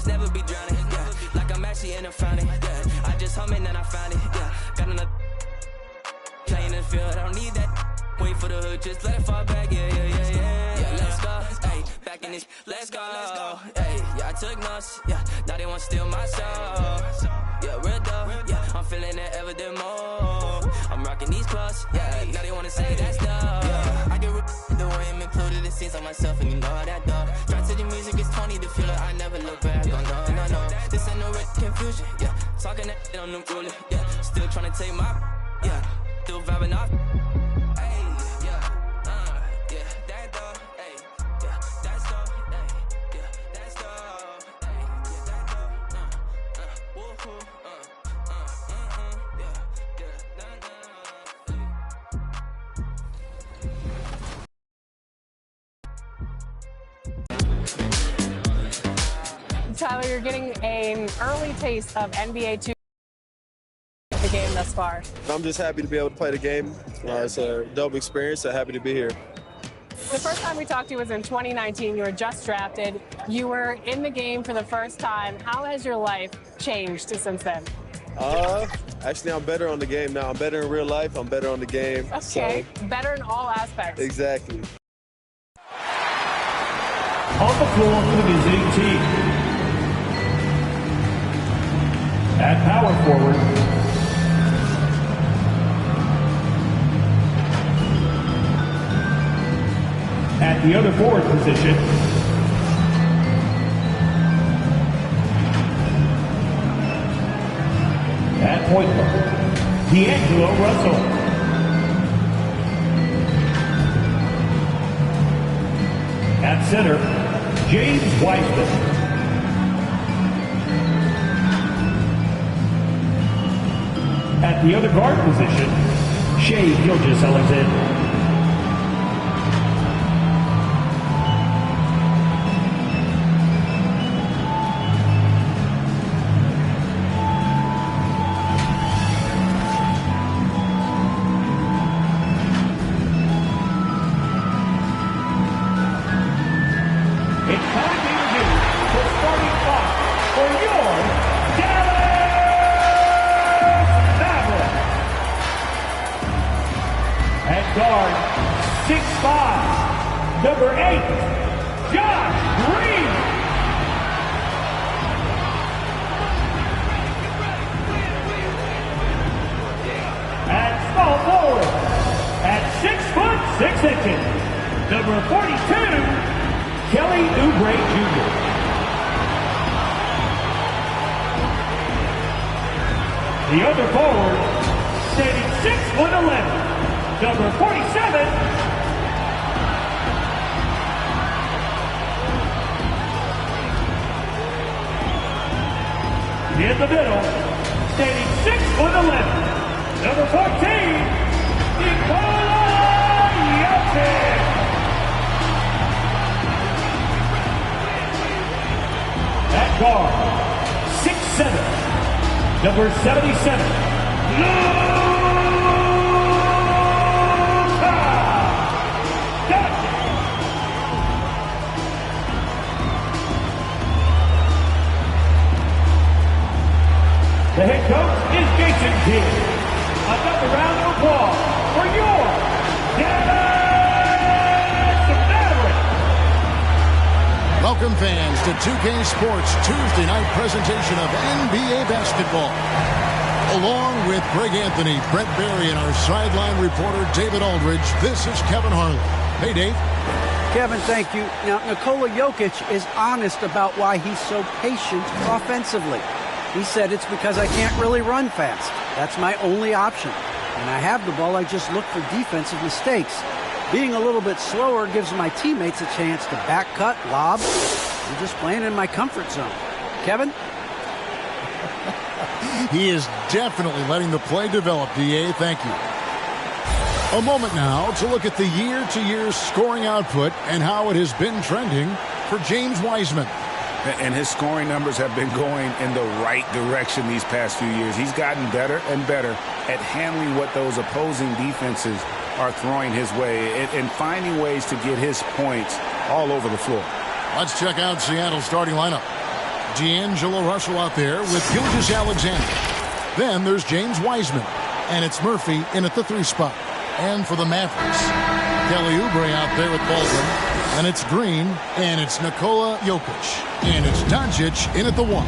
never be drowning, yeah. Like I'm actually in a fountain, yeah. I just hum it and I found it, yeah. Got another playing in the field, I don't need that. Wait for the hook, just let it fall back, yeah. Yeah, let's go, hey, back in this, let's go, hey. Yeah, I took notes, yeah. Now they want to steal my soul, yeah, real dope, yeah. I'm feeling it ever the more. I'm rocking these clothes, yeah. Now they want to say that's dope, yeah. I get the way I'm included, it seems on myself, and you know that dog. Try to the music, it's 20 to feel it, I never look back, no. This ain't no red confusion, yeah. Talking that on the ruler, yeah. Still trying to take my, yeah. Still vibing off. Tyler, you're getting an early taste of NBA2K22 the game thus far. I'm just happy to be able to play the game. It's a dope experience. I'm happy to be here. The first time we talked to you was in 2019. You were just drafted. You were in the game for the first time. How has your life changed since then? Actually, I'm better on the game now. I'm better in real life. I'm better on the game. Okay, so. Better in all aspects. Exactly. On the floor for the visiting team. At power forward, at the other forward position, at point guard, D'Angelo Russell. At center, James Wiseman. At the other guard position, Shai Gilgeous-Alexander. It's time to introduce the starting five for your Mavericks. At guard, 6'5", number 8, Josh Green. At small forward, at 6'6", number 42, Kelly Oubre Jr. The other forward, standing 6'11", number 47, in the middle, standing 6'11", number 14, Nikola Jokic. At guard, 6'7", number 77, Luka Doncic. The head coach is Jason Kidd. Another round of applause for your Dallas Mavericks. Welcome fans to 2K Sports Tuesday night presentation of NBA basketball. Along with Greg Anthony, Brett Berry, and our sideline reporter David Aldridge, this is Kevin Harlan. Hey, Dave. Kevin, thank you. Now, Nikola Jokic is honest about why he's so patient offensively. He said it's because I can't really run fast. That's my only option. When I have the ball, I just look for defensive mistakes. Being a little bit slower gives my teammates a chance to back cut, lob. I'm just playing in my comfort zone. Kevin? He is definitely letting the play develop, D.A. Thank you. A moment now to look at the year-to-year scoring output and how it has been trending for James Wiseman. And his scoring numbers have been going in the right direction these past few years. He's gotten better and better at handling what those opposing defenses are throwing his way and finding ways to get his points all over the floor. Let's check out Seattle's starting lineup. D'Angelo Russell out there with Gilgeous-Alexander. Then there's James Wiseman. And it's Murphy in at the 3 spot. And for the Mavericks, Kelly Oubre out there with Baldwin. And it's Green. And it's Nikola Jokic. And it's Doncic in at the 1.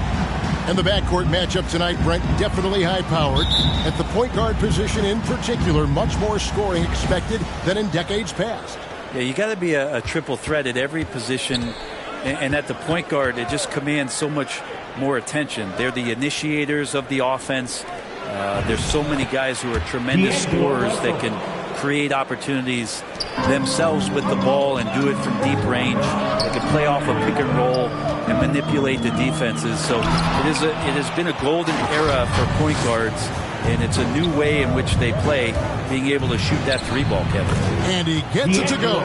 And the backcourt matchup tonight, Brent, definitely high-powered. At the point guard position in particular, much more scoring expected than in decades past. Yeah, you got to be a triple threat at every position. And at the point guard, it just commands so much more attention. They're the initiators of the offense. There's so many guys who are tremendous scorers that can create opportunities themselves with the ball and do it from deep range. They can play off a pick and roll and manipulate the defenses. So it has been a golden era for point guards, and it's a new way in which they play, being able to shoot that 3-ball, Kevin. And he gets it to go.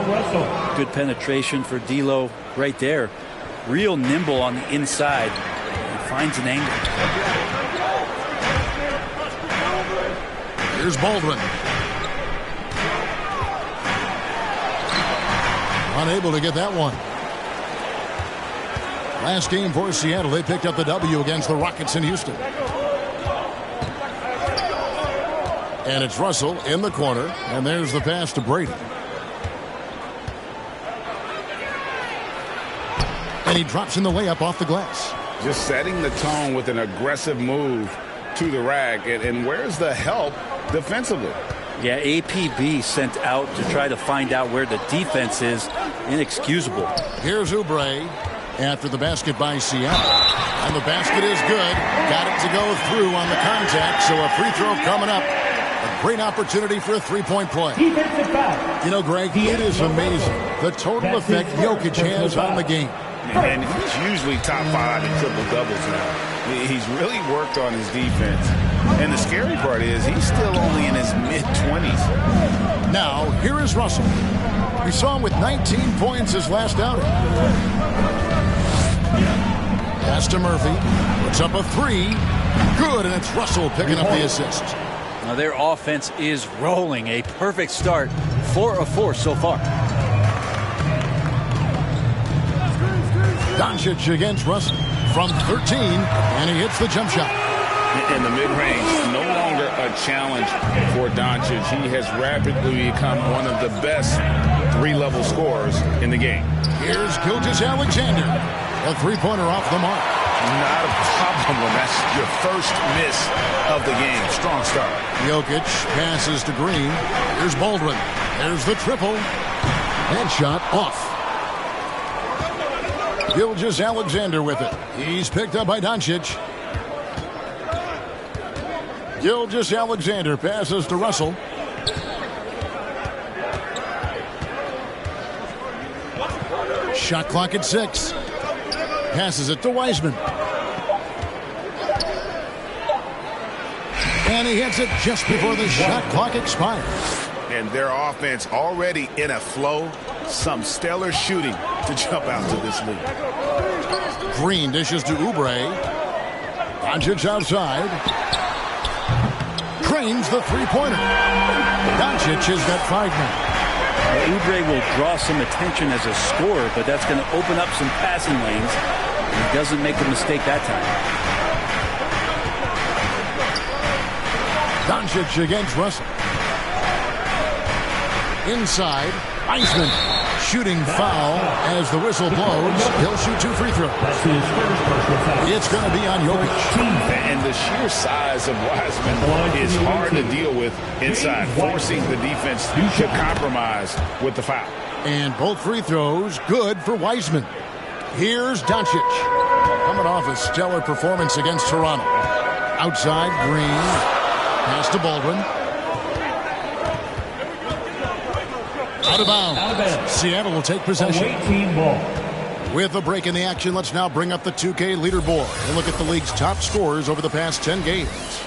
Good penetration for D'Lo right there. Real nimble on the inside. He finds an angle. Here's Baldwin. Unable to get that one. Last game for Seattle, they picked up the W against the Rockets in Houston. And it's Russell in the corner, and there's the pass to Brady. And he drops in the layup off the glass. Just setting the tone with an aggressive move to the rack. And where's the help defensively? Yeah, APB sent out to try to find out where the defense is. Inexcusable. Here's Oubre after the basket by Seattle. And the basket is good. Got it to go through on the contact, so a free throw coming up. A great opportunity for a 3-point play. You know, Greg, it is amazing the total effect Jokic has on the game. And he's usually top 5 in triple-doubles now. He's really worked on his defense. And the scary part is he's still only in his mid-20s. Now, here is Russell. We saw him with 19 points his last outing. Pass to Murphy. Puts up a 3. Good, and it's Russell picking up the assist. Now their offense is rolling. A perfect start. 4 of 4 so far. Doncic against Russell from 13, and he hits the jump shot. In the mid-range, no longer a challenge for Doncic. He has rapidly become one of the best 3-level scorers in the game. Here's Gilgeous-Alexander. A 3-pointer off the mark. Not a problem when that's your first miss of the game. Strong start. Jokic passes to Green. Here's Baldwin. There's the triple. Headshot off. Gilgeous-Alexander with it. He's picked up by Doncic. Gilgeous-Alexander passes to Russell. Shot clock at 6. Passes it to Wiseman. And he hits it just before the shot clock expires. And their offense already in a flow. Some stellar shooting to jump out to this lead. Green dishes to Oubre. Doncic outside. Cranes the 3-pointer. Doncic has got 5 now. Oubre will draw some attention as a scorer, but that's going to open up some passing lanes. He doesn't make a mistake that time. Doncic against Russell. Inside, Wiseman shooting foul as the whistle blows. He'll shoot 2 free throws. It's going to be on Jokic. And the sheer size of Wiseman is hard to deal with inside, forcing the defense to compromise with the foul. And both free throws good for Wiseman. Here's Doncic. Coming off a stellar performance against Toronto. Outside, Green. Pass to Baldwin. Out of bounds. Seattle will take possession. With a break in the action, let's now bring up the 2K leaderboard and look at the league's top scorers over the past 10 games.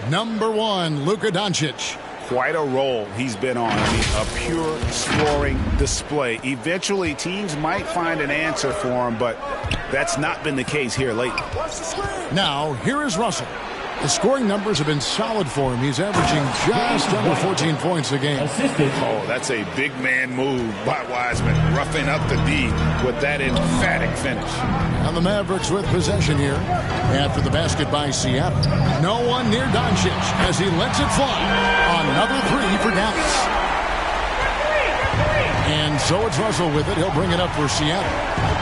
Number 1, Luka Doncic. Quite a role he's been on. I mean, a pure scoring display. Eventually, teams might find an answer for him, but that's not been the case here lately. Now, here is Russell. The scoring numbers have been solid for him. He's averaging just under 14 points a game. Oh, that's a big man move by Wiseman, roughing up the D with that emphatic finish. And the Mavericks with possession here after the basket by Seattle. No one near Doncic as he lets it fly. Another three for Dallas. And so it's Russell with it. He'll bring it up for Seattle.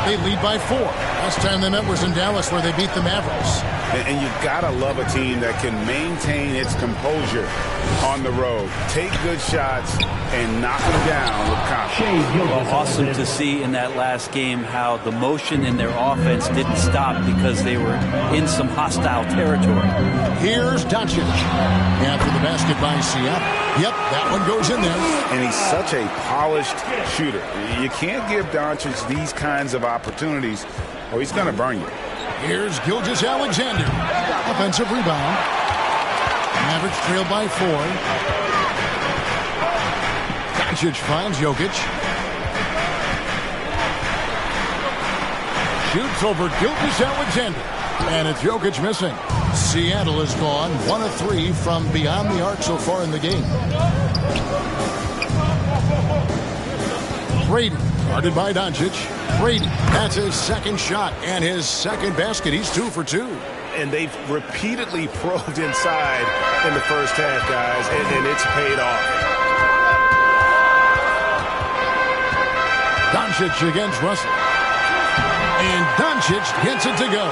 They lead by 4. Last time they met was in Dallas where they beat the Mavericks. And you've got to love a team that can maintain its composure on the road. Take good shots and knock them down with confidence. Well, awesome to see in that last game how the motion in their offense didn't stop because they were in some hostile territory. Here's Doncic after the basket by Seattle. Yep, that one goes in there. And he's such a polished shooter. You can't give Doncic these kinds of opportunities or he's going to burn you. Here's Gilgeous-Alexander. Offensive rebound. Mavericks trail by 4. Doncic finds Jokic. Shoots over Gilgeous-Alexander. And it's Jokic missing. Seattle has gone 1 of 3 from beyond the arc so far in the game. Brady, guarded by Doncic. Brady, that's his second shot and his second basket. He's 2 for 2. And they've repeatedly probed inside in the first half, guys, and it's paid off. Doncic against Russell. And Doncic gets it to go.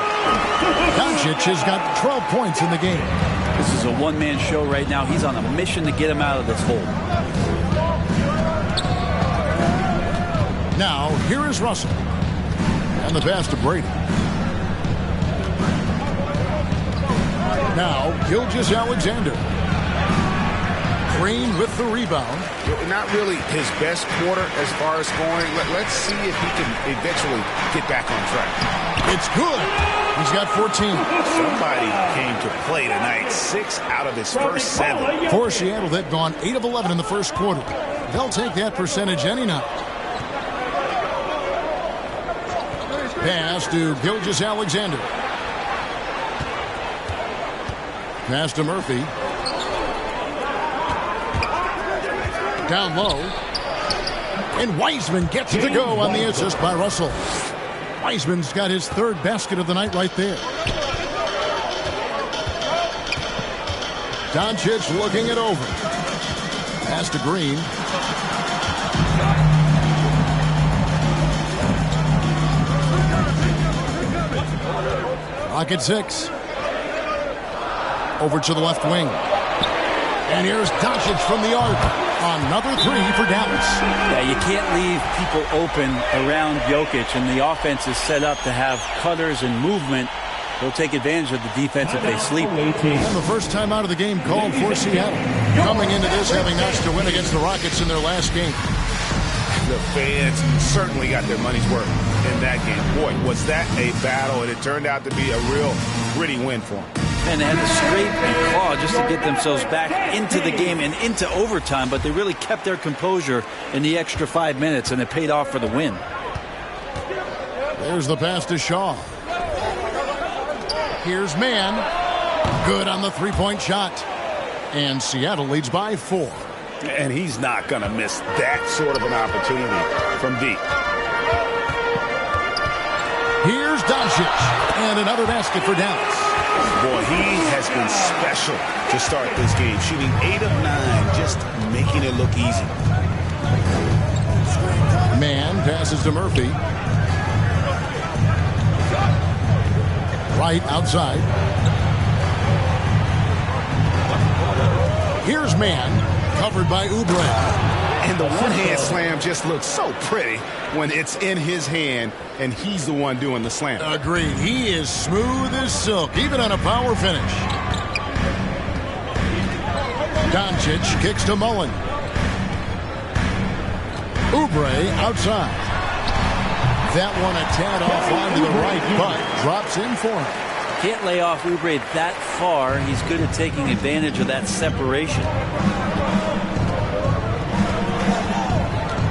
Doncic has got 12 points in the game. This is a one-man show right now. He's on a mission to get him out of this hole. Now, here is Russell. And the pass to Brady. Now, Gilgeous-Alexander. Green with the rebound. Not really his best quarter as far as scoring. Let's see if he can eventually get back on track. It's good. He's got 14. Somebody came to play tonight. 6 out of his first 7. For Seattle, they've gone 8 of 11 in the first quarter. They'll take that percentage any night. Pass to Gilgeous-Alexander. Pass to Murphy. Down low. And Wiseman gets it to go on the assist by Russell. Wiseman's got his 3rd basket of the night right there. Doncic looking it over. Pass to Green. Rocket 6. Over to the left wing. And here's Doncic from the arc. Another 3 for Dallas. Yeah, you can't leave people open around Jokic, and the offense is set up to have cutters and movement. They'll take advantage of the defense if they sleep. And the first time out of the game called for Seattle. Coming into this having notched a win against the Rockets in their last game. The fans certainly got their money's worth in that game. Boy, was that a battle, and it turned out to be a real gritty win for them. And they had to scrape and claw just to get themselves back into the game and into overtime, but they really kept their composure in the extra 5 minutes, and it paid off for the win. There's the pass to Shaw. Here's Mann. Good on the 3-point shot. And Seattle leads by 4. And he's not going to miss that sort of an opportunity from deep. Here's Doncic. And another basket for Dallas. Boy, he has been special to start this game. Shooting 8 of 9, just making it look easy. Mann passes to Murphy. Right outside. Here's Mann. Covered by Oubre. And the one-hand slam just looks so pretty when it's in his hand and he's the one doing the slam. Agreed. He is smooth as silk, even on a power finish. Doncic kicks to Mullen. Oubre outside. That one a tad offline to the right, but drops in for him. Can't lay off Oubre that far. He's good at taking advantage of that separation.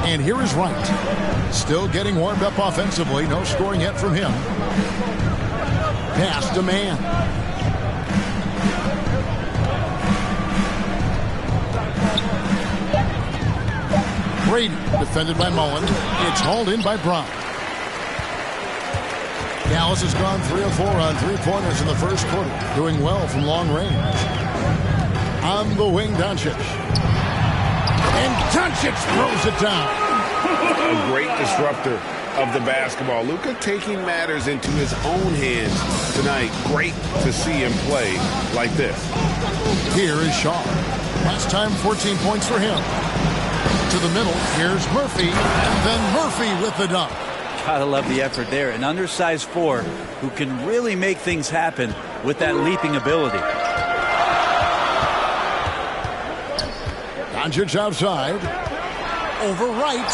And here is Wright. Still getting warmed up offensively. No scoring yet from him. Pass to Mann. Brady, defended by Mullen. It's hauled in by Brown. Dallas has gone 3 of 4 on three-pointers in the first quarter, doing well from long range. On the wing, Doncic. And Doncic throws it down. A great disruptor of the basketball. Luka taking matters into his own hands tonight. Great to see him play like this. Here is Shaw. Last time, 14 points for him. To the middle, here's Murphy, and then Murphy with the dunk. Gotta love the effort there. An undersized 4 who can really make things happen with that leaping ability. Doncic outside. Over right.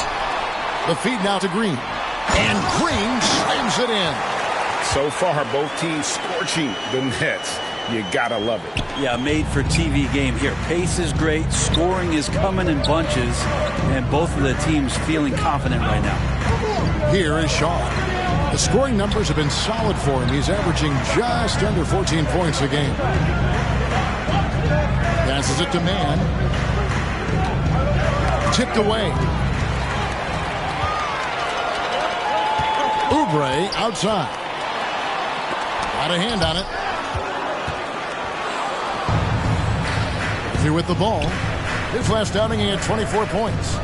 The feed now to Green. And Green slams it in. So far, both teams scorching the nets. You gotta love it. Yeah, made for TV game here. Pace is great. Scoring is coming in bunches. And both of the teams feeling confident right now. Here is Shaw. The scoring numbers have been solid for him. He's averaging just under 14 points a game. Passes it to Mann. Tipped away. Oubre outside. Got a hand on it. Through with the ball. His last outing, he had 24 points.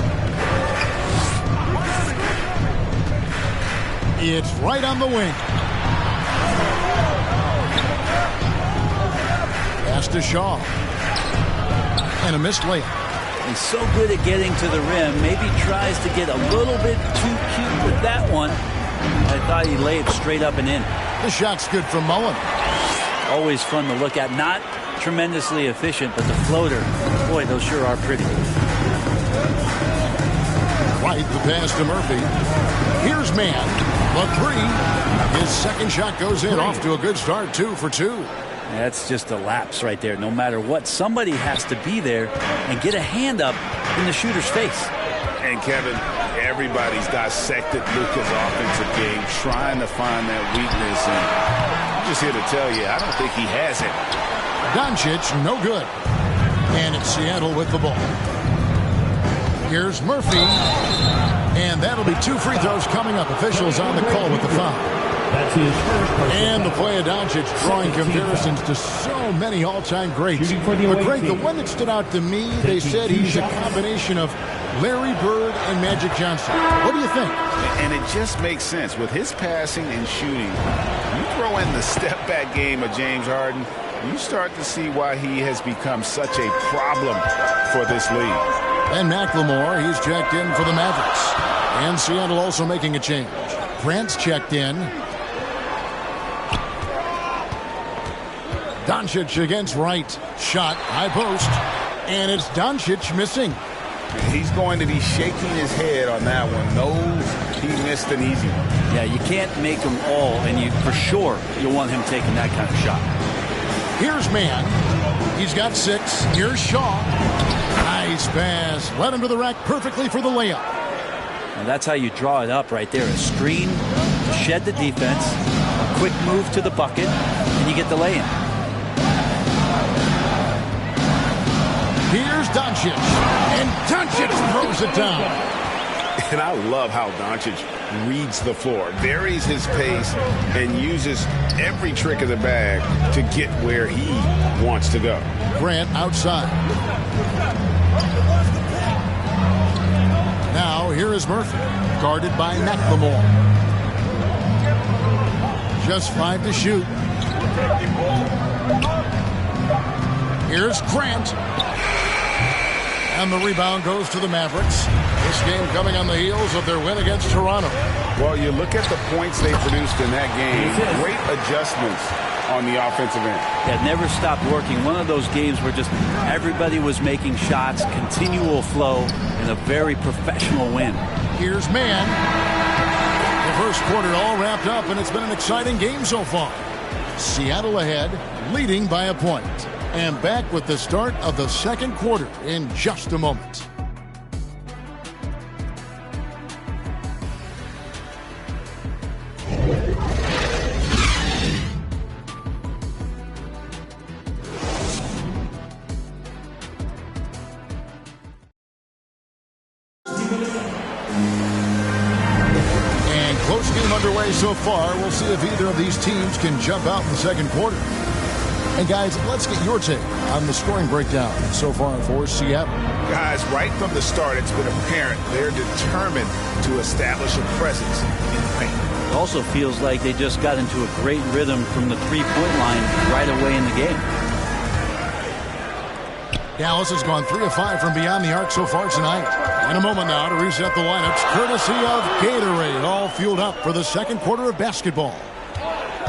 It's right on the wing. Pass to Shaw. And a missed layup. He's so good at getting to the rim. Maybe tries to get a little bit too cute with that one. I thought he laid it straight up and in. The shot's good from Mullen. Always fun to look at. Not tremendously efficient, but the floater, boy, those sure are pretty. Right, the pass to Murphy. Here's Mann. The 3. His second shot goes in. Off to a good start. 2 for 2. That's just a lapse right there. No matter what, somebody has to be there and get a hand up in the shooter's face. And Kevin, everybody's dissected Luka's offensive game, trying to find that weakness. And I'm just here to tell you, I don't think he has it. Doncic, no good. And it's Seattle with the ball. Here's Murphy. And that'll be 2 free throws coming up. Officials on the call with the foul. That's his first. And the play of Doncic drawing comparisons to so many all-time greats. But Greg, the one that stood out to me, they said he's a combination of Larry Bird and Magic Johnson. What do you think? And it just makes sense. With his passing and shooting, you throw in the step-back game of James Harden, you start to see why he has become such a problem for this league. And McLemore, he's checked in for the Mavericks. And Seattle also making a change. Grant's checked in. Doncic against Wright. Shot, high post. And it's Doncic missing. He's going to be shaking his head on that one. Knows he missed an easy one. Yeah, you can't make them all, and you for sure you'll want him taking that kind of shot. Here's Mann. He's got 6. Here's Shaw. Nice pass. Led him to the rack perfectly for the layup. And that's how you draw it up right there. A screen, shed the defense, a quick move to the bucket, and you get the lay-in. Here's Doncic. And Doncic throws it down. And I love how Doncic reads the floor, varies his pace, and uses every trick of the bag to get where he wants to go. Grant outside. Now here is Murphy, guarded by McLemore. Just 5 to shoot. Here's Grant. And the rebound goes to the Mavericks. This game coming on the heels of their win against Toronto. Well, you look at the points they produced in that game. Great adjustments on the offensive end. Yeah, never stopped working. One of those games where just everybody was making shots, continual flow, and a very professional win. Here's Mann. The first quarter all wrapped up, and it's been an exciting game so far. Seattle ahead, leading by a point. And back with the start of the second quarter in just a moment. And close game underway so far. We'll see if either of these teams can jump out in the second quarter. And guys, let's get your take on the scoring breakdown so far for Seattle. Guys, right from the start, it's been apparent they're determined to establish a presence in the paint. It also feels like they just got into a great rhythm from the three-point line right away in the game. Dallas has gone 3 of 5 from beyond the arc so far tonight. In a moment now to reset the lineups, courtesy of Gatorade, all fueled up for the second quarter of basketball.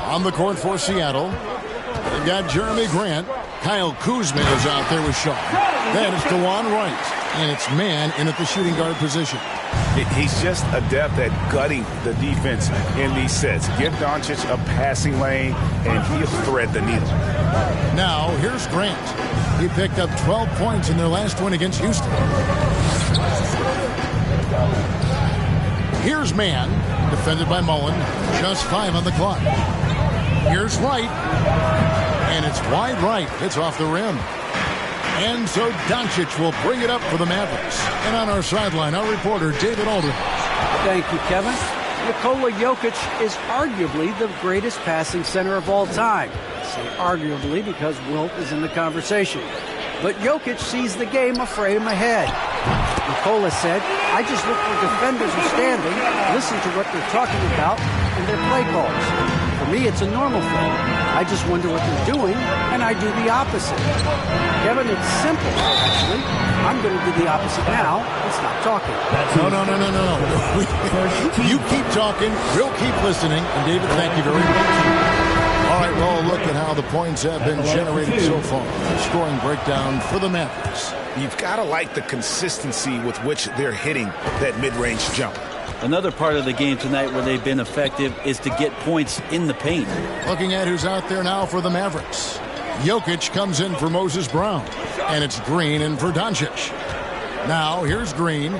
On the court for Seattle, they've got Jeremy Grant. Kyle Kuzma is out there with Shaw. Then it's DeJuan Wright, and it's man in at the shooting guard position. He's just adept at gutting the defense in these sets. Give Doncic a passing lane, and he'll thread the needle. Now, here's Grant. He picked up 12 points in their last win against Houston. Here's man, defended by Mullen. Just 5 on the clock. Here's Wright, and it's wide right. It's off the rim. And so Doncic will bring it up for the Mavericks. And on our sideline, our reporter, David Aldridge. Thank you, Kevin. Nikola Jokic is arguably the greatest passing center of all time. I say arguably because Wilt is in the conversation. But Jokic sees the game a frame ahead. Nikola said, I just look where defenders are standing, listen to what they're talking about, and their play calls. For me, it's a normal thing. I just wonder what they're doing, and I do the opposite. Kevin, it's simple, actually. I'm going to do the opposite now and stop talking. No. You keep talking, we'll keep listening. And David, thank you very much. All right, well, look at how the points have been generated so far. The scoring breakdown for the Mavericks. You've got to like the consistency with which they're hitting that mid-range jump. Another part of the game tonight where they've been effective is to get points in the paint. Looking at who's out there now for the Mavericks. Jokic comes in for Moses Brown. And it's Green in for Doncic. Now, here's Green.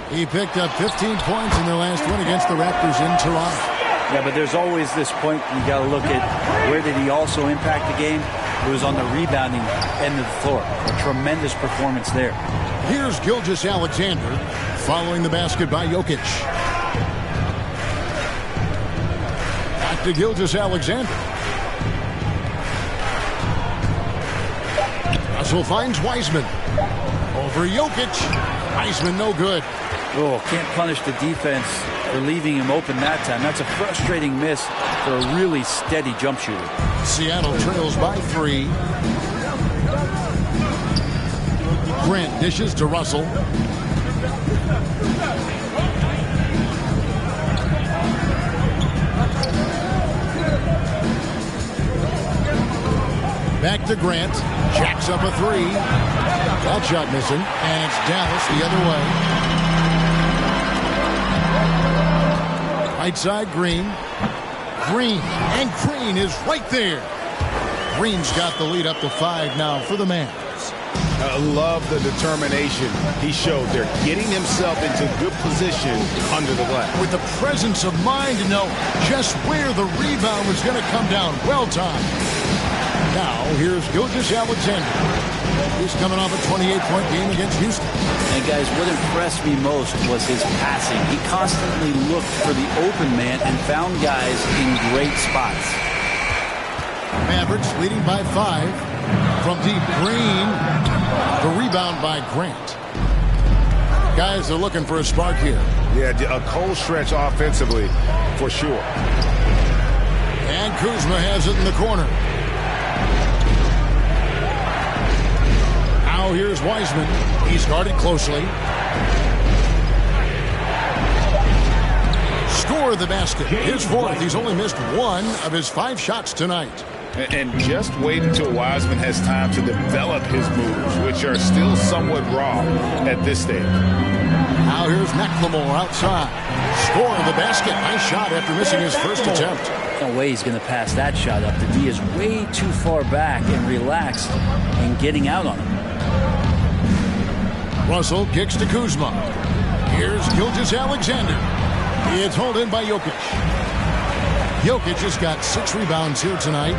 He picked up 15 points in their last win against the Raptors in Toronto. Yeah, but there's always this point you got to look at where did he also impact the game. It was on the rebounding end of the floor. A tremendous performance there. Here's Gilgeous-Alexander following the basket by Jokic. Back to Gilgeous-Alexander. Russell finds Wiseman. Over Jokic. Wiseman no good. Oh, can't punish the defense for leaving him open that time. That's a frustrating miss for a really steady jump shooter. Seattle trails by 3. Grant dishes to Russell. Back to Grant. Jacks up a 3. That shot missing. And it's Dallas the other way. Right side, Green. And Green is right there. Green's got the lead up to 5 now for the Mavs. I love the determination he showed there, getting himself into good position under the glass. With the presence of mind to know just where the rebound was going to come down. Well timed. Now, here's Gilgeous-Alexander. He's coming off a 28-point game against Houston. And guys, what impressed me most was his passing. He constantly looked for the open man and found guys in great spots. Mavericks leading by 5. From deep, Green. The rebound by Grant. Guys are looking for a spark here. Yeah, a cold stretch offensively, for sure. And Kuzma has it in the corner. Now here's Wiseman. He's guarded closely. Score the basket. His 4th. He's only missed 1 of his 5 shots tonight. And just wait until Wiseman has time to develop his moves, which are still somewhat raw at this stage. Now here's McLemore outside. Score the basket. Nice shot after missing his first attempt. No way he's going to pass that shot up. The D is way too far back and relaxed in getting out on him. Russell kicks to Kuzma. Here's Gilgeous-Alexander. It's hauled in by Jokic. Jokic has got 6 rebounds here tonight.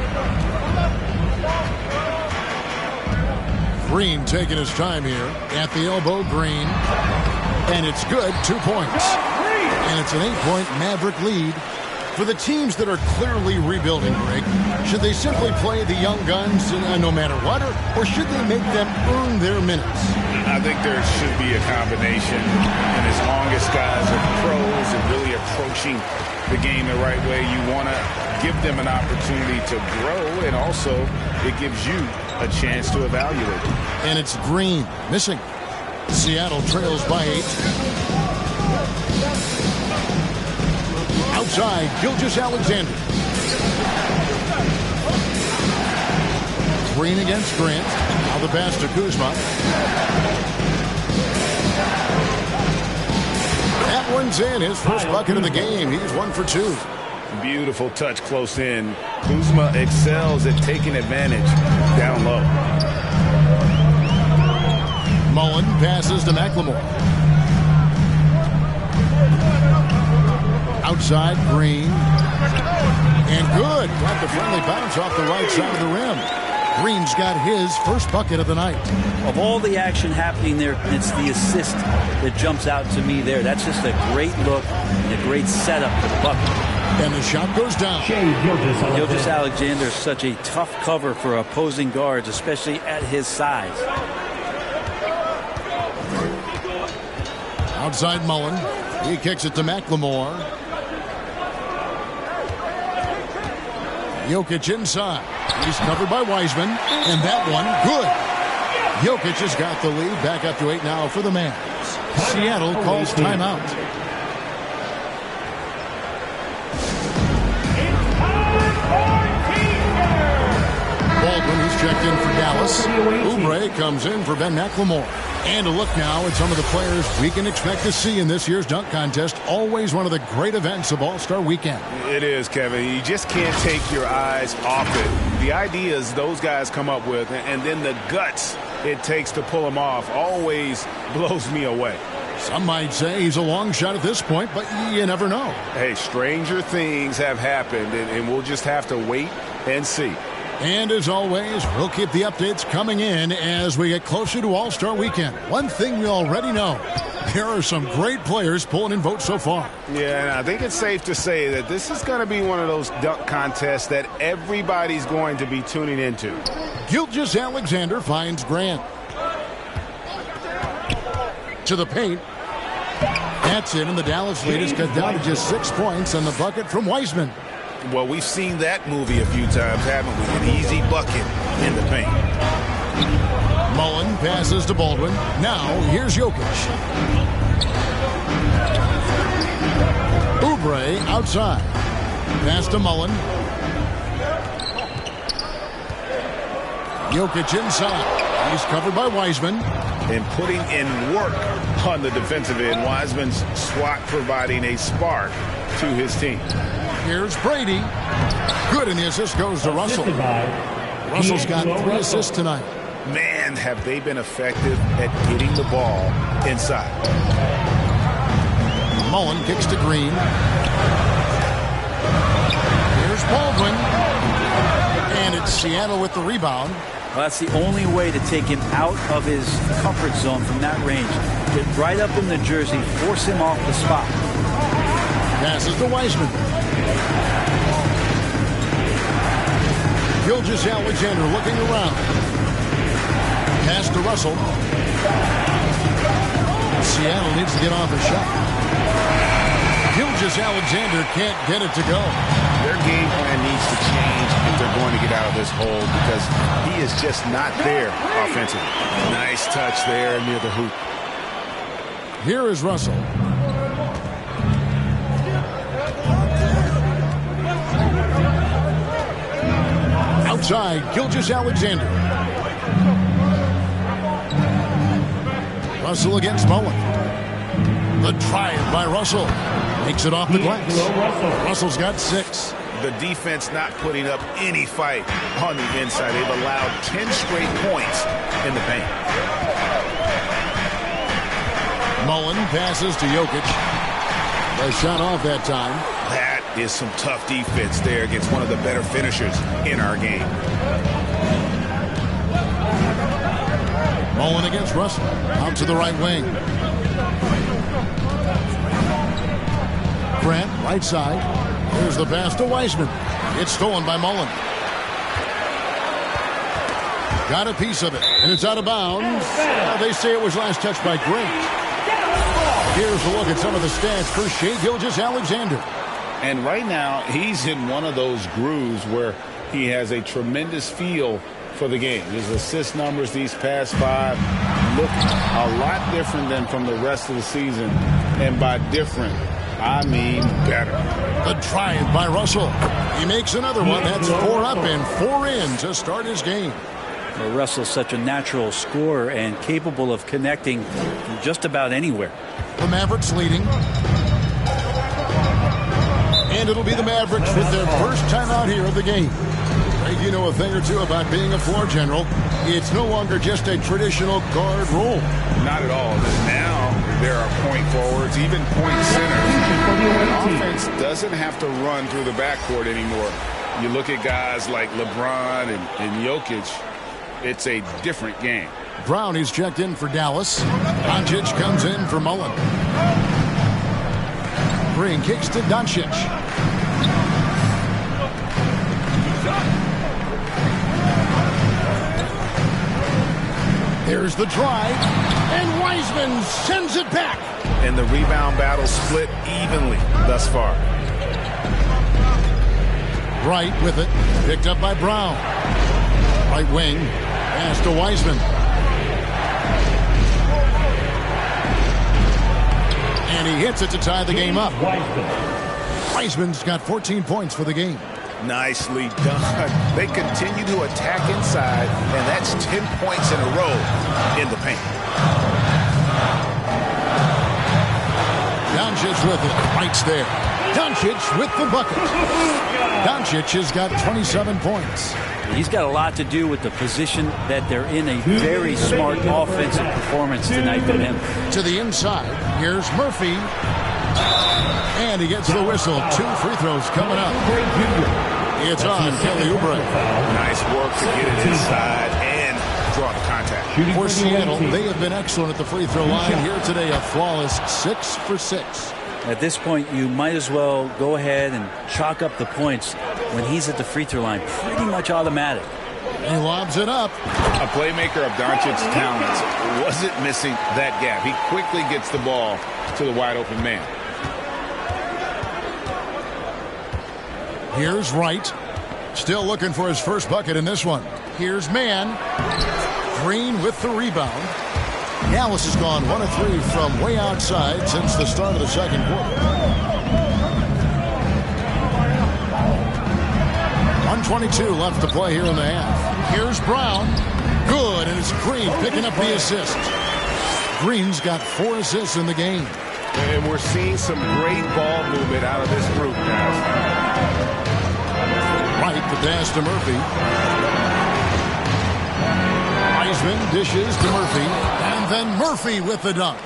Green taking his time here. At the elbow, Green. And it's good, 2 points. And it's an 8-point Maverick lead. For the teams that are clearly rebuilding, Greg, should they simply play the young guns no matter what, or should they make them earn their minutes? I think there should be a combination. And as long as guys are pros and really approaching the game the right way, you want to give them an opportunity to grow, and also it gives you a chance to evaluate. And it's Green missing. Seattle trails by 8. Outside, Gilgeous-Alexander. Green against Grant. Now the pass to Kuzma. That one's in. His first bucket of the game. He's 1 for 2. Beautiful touch close in. Kuzma excels at taking advantage down low. Mullen passes to McLemore. Outside, Green. And good. Got the friendly bounce off the right side of the rim. Green's got his first bucket of the night. Of all the action happening there, it's the assist that jumps out to me there. That's just a great look and a great setup for the bucket. And the shot goes down. Gilgeous-Alexander is such a tough cover for opposing guards, especially at his size. Outside Mullen. He kicks it to McLemore. Jokic inside. He's covered by Wiseman. And that one, good. Jokic has got the lead. Back up to 8 now for the Mavs. Seattle calls timeout. Baldwin, he's checked in for Dallas. Oubre comes in for Ben McLemore. And a look now at some of the players we can expect to see in this year's dunk contest. Always one of the great events of All-Star Weekend. It is, Kevin. You just can't take your eyes off it. The ideas those guys come up with, and then the guts it takes to pull them off, always blows me away. Some might say he's a long shot at this point, but you never know. Hey, stranger things have happened, and we'll just have to wait and see. And as always, we'll keep the updates coming in as we get closer to All-Star Weekend. One thing we already know, there are some great players pulling in votes so far. Yeah, and I think it's safe to say that this is going to be one of those dunk contests that everybody's going to be tuning into. Gilgeous-Alexander finds Grant. To the paint. That's it, and the Dallas lead is cut down to just 6 points on the bucket from Wiseman. Well, we've seen that movie a few times, haven't we? An easy bucket in the paint. Mullen passes to Baldwin. Now, here's Jokic. Oubre outside. Pass to Mullen. Jokic inside. He's covered by Wiseman. And putting in work on the defensive end. Wiseman's swat providing a spark to his team. Here's Brady. Good, and the assist goes to Russell. Russell's got 3 assists tonight. Man, have they been effective at getting the ball inside. Mullen kicks to Green. Here's Baldwin. And it's Seattle with the rebound. Well, that's the only way to take him out of his comfort zone from that range. Get right up in the jersey, force him off the spot. Passes to Wiseman. Gilgeous-Alexander looking around. Pass to Russell. Seattle needs to get off a shot. Gilgeous-Alexander can't get it to go. Their game plan needs to change if they're going to get out of this hole, because he is just not there offensively. Nice touch there near the hoop. Here is Russell. Outside, Gilgeous-Alexander. Russell against Mullen. The drive by Russell. Makes it off the glass. Russell's got 6. The defense not putting up any fight on the inside. They've allowed 10 straight points in the paint. Mullen passes to Jokic. A shot off that time. That is some tough defense there against one of the better finishers in our game. Mullen against Russell. Out to the right wing. Grant, right side. Here's the pass to Wiseman. It's stolen by Mullen. Got a piece of it, and it's out of bounds. They say it was last touched by Grant. Here's a look at some of the stats for Shai Gilgeous-Alexander. And right now, he's in one of those grooves where he has a tremendous feel for the game. His assist numbers these past 5 look a lot different than from the rest of the season. And by different, I mean better. The drive by Russell. He makes another one. That's 4 up and 4 in to start his game. Well, Russell's such a natural scorer and capable of connecting from just about anywhere. The Mavericks leading. And it'll be the Mavericks with their first time out here of the game. You know a thing or two about being a floor general. It's no longer just a traditional guard role. Not at all. Now there are point forwards, even point centers. The offense doesn't have to run through the backcourt anymore. You look at guys like LeBron and Jokic, it's a different game. Brown is checked in for Dallas. Doncic comes in for Mullen. Green kicks to Doncic. There's the drive, and Wiseman sends it back. And the rebound battle split evenly thus far. Wright with it, picked up by Brown. Right wing, pass to Wiseman. And he hits it to tie the game up. Wiseman's got 14 points for the game. Nicely done. They continue to attack inside, and that's 10 points in a row in the paint. Doncic with it. Wright's there. Doncic with the bucket. Doncic has got 27 points. He's got a lot to do with the position that they're in. A very smart offensive performance tonight from him. To the inside. Here's Murphy. And he gets the whistle. 2 free throws coming up. It's on Kelly Oubre. Nice work to get it inside and draw the contact. For Seattle, they have been excellent at the free throw line here today. A flawless 6 for 6. At this point, you might as well go ahead and chalk up the points when he's at the free throw line. Pretty much automatic. He lobs it up. A playmaker of Doncic's talents wasn't missing that gap. He quickly gets the ball to the wide open man. Here's Wright. Still looking for his first bucket in this one. Here's Mann. Green with the rebound. Dallas has gone 1 of 3 from way outside since the start of the second quarter. 1:22 left to play here in the half. Here's Brown. Good, and it's Green picking up the assist. Green's got 4 assists in the game. And we're seeing some great ball movement out of this group, guys. Right, the pass to Murphy. Wiseman dishes to Murphy, and then Murphy with the dunk.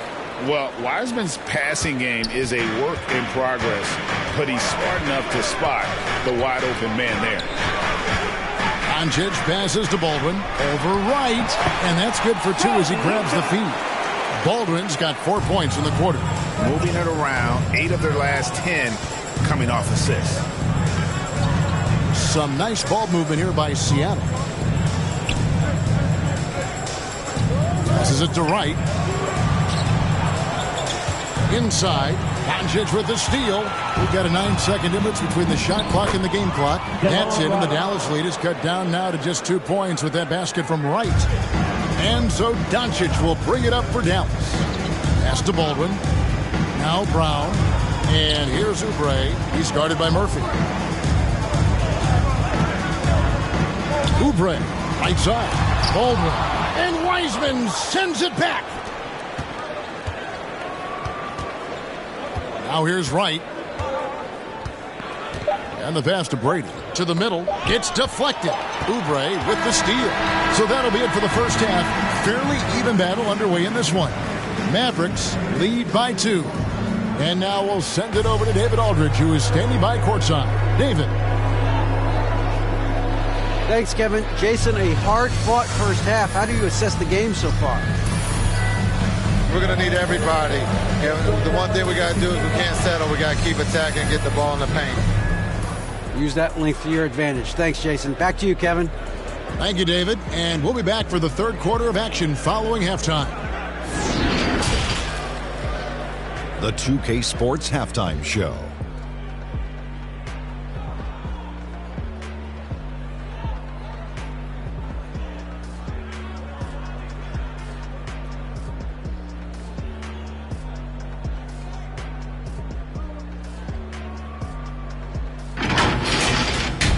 Well, Wiseman's passing game is a work in progress, but he's smart enough to spot the wide open man there. Doncic passes to Baldwin over Wright, and that's good for 2 as he grabs the feed. Baldwin's got 4 points in the quarter. Moving it around, 8 of their last 10 coming off assists. Some nice ball movement here by Seattle. Passes it to Wright. Inside. Doncic with the steal. We've got a 9-second difference between the shot clock and the game clock. That's it, and the Dallas lead is cut down now to just 2 points with that basket from Wright. And so Doncic will bring it up for Dallas. Pass to Baldwin. Now Brown. And here's Oubre. He's guarded by Murphy. Oubre, right side. Baldwin. And Wiseman sends it back. Now here's Wright. And the pass to Brady. To the middle. It's deflected. Oubre with the steal. So that'll be it for the first half. Fairly even battle underway in this one. Mavericks lead by 2. And now we'll send it over to David Aldridge, who is standing by courtside. David. Thanks, Kevin. Jason, a hard-fought first half. How do you assess the game so far? We're going to need everybody. The one thing we got to do is we can't settle. We got to keep attacking and get the ball in the paint. Use that length to your advantage. Thanks, Jason. Back to you, Kevin. Thank you, David. And we'll be back for the third quarter of action following halftime. The 2K Sports Halftime Show.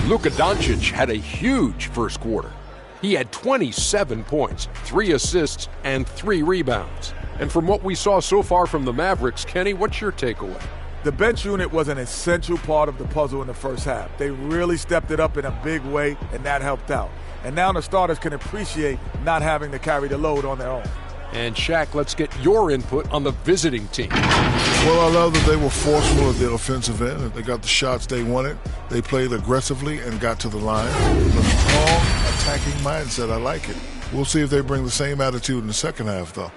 Luka Doncic had a huge first quarter. He had 27 points, 3 assists, and 3 rebounds. And from what we saw so far from the Mavericks, Kenny, what's your takeaway? The bench unit was an essential part of the puzzle in the first half. They really stepped it up in a big way, and that helped out. And now the starters can appreciate not having to carry the load on their own. And Shaq, let's get your input on the visiting team. Well, I love that they were forceful at the offensive end. They got the shots they wanted. They played aggressively and got to the line. A strong attacking mindset. I like it. We'll see if they bring the same attitude in the second half, though.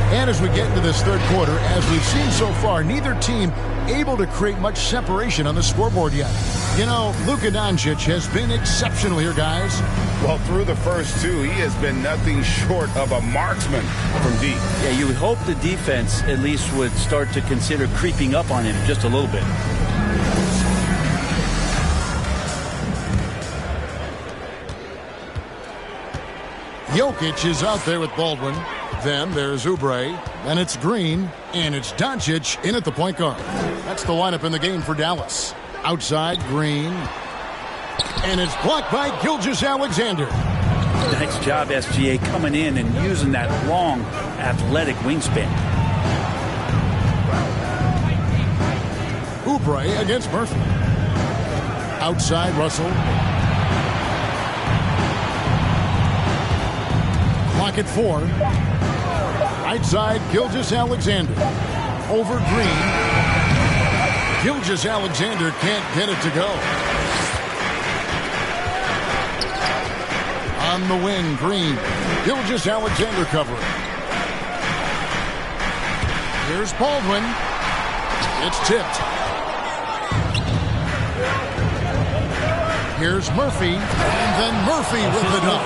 And as we get into this third quarter, as we've seen so far, neither team able to create much separation on the scoreboard yet. You know, Luka Doncic has been exceptional here, guys. Well, through the first two, he has been nothing short of a marksman from deep. Yeah, you would hope the defense at least would start to consider creeping up on him just a little bit. Jokic is out there with Baldwin. Then there's Oubre. Then it's Green. And it's Doncic in at the point guard. That's the lineup in the game for Dallas. Outside, Green. And it's blocked by Gilgeous-Alexander. Nice job, SGA, coming in and using that long, athletic wingspan. Oubre against Murphy. Outside, Russell. Clock at 4. Right side, Gilgeous-Alexander. Over Green. Gilgeous-Alexander can't get it to go. On the wing, Green. Gilgeous-Alexander covering. Here's Baldwin. It's tipped. Here's Murphy. And then Murphy with the dunk.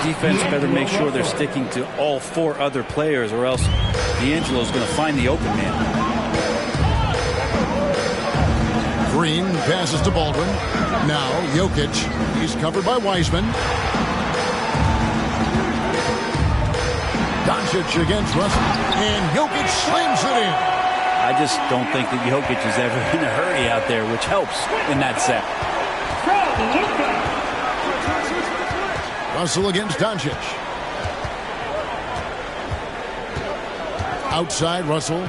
Defense better make sure they're sticking to all 4 other players, or else D'Angelo's going to find the open man. Green passes to Baldwin. Now Jokic. He's covered by Wiseman. Doncic against Russell. And Jokic slams it in. I just don't think that Jokic is ever in a hurry out there, which helps in that set. Russell against Doncic. Outside, Russell.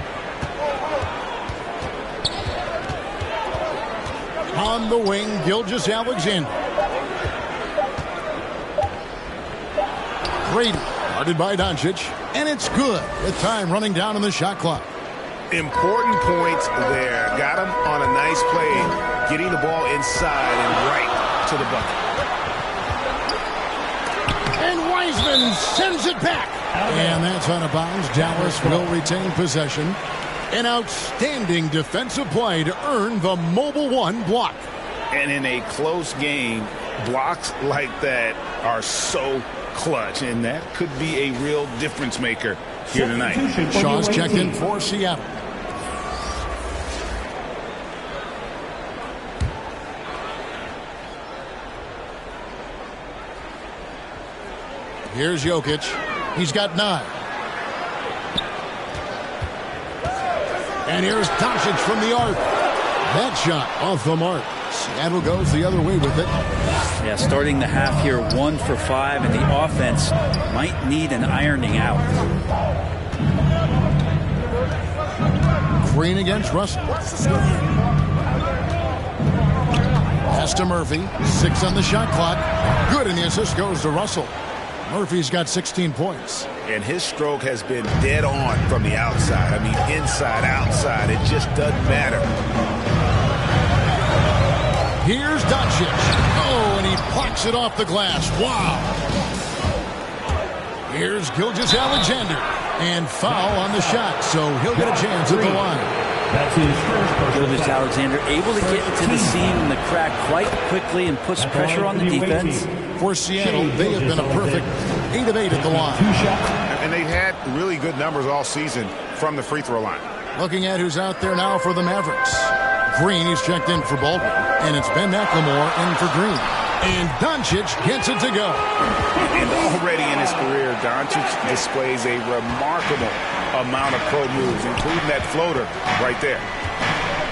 On the wing, Gilgeous-Alexander. Brady, guarded by Doncic. And it's good with time running down on the shot clock. Important points there. Got him on a nice play, getting the ball inside and right to the bucket. And Wiseman sends it back. And that's out of bounds. Dallas will retain possession. An outstanding defensive play to earn the Mobile One block. And in a close game, blocks like that are so clutch, and that could be a real difference maker here tonight. Shaw's checked in for Seattle. Here's Jokic. He's got 9. And here's Doncic from the arc. That shot off the mark. Seattle goes the other way with it. Yeah, starting the half here 1 for 5, and the offense might need an ironing out. Green against Russell. Pass to Murphy. 6 on the shot clock. Good, and the assist goes to Russell. Murphy's got 16 points. And his stroke has been dead on from the outside. I mean, inside, outside. It just doesn't matter. Here's Doncic. Oh, and he blocks it off the glass. Wow. Here's Gilgeous-Alexander. And foul on the shot, so he'll get a chance at the line. That's his first. Gilgeous-Alexander able to get into the seam and the crack quite quickly and puts pressure on the defense. For Seattle, they have been a perfect 8 of 8 at the line. And they've had really good numbers all season from the free throw line. Looking at who's out there now for the Mavericks. Green is checked in for Baldwin, and it's Ben McLemore in for Green. And Doncic gets it to go. And already in his career, Doncic displays a remarkable amount of pro moves, including that floater right there.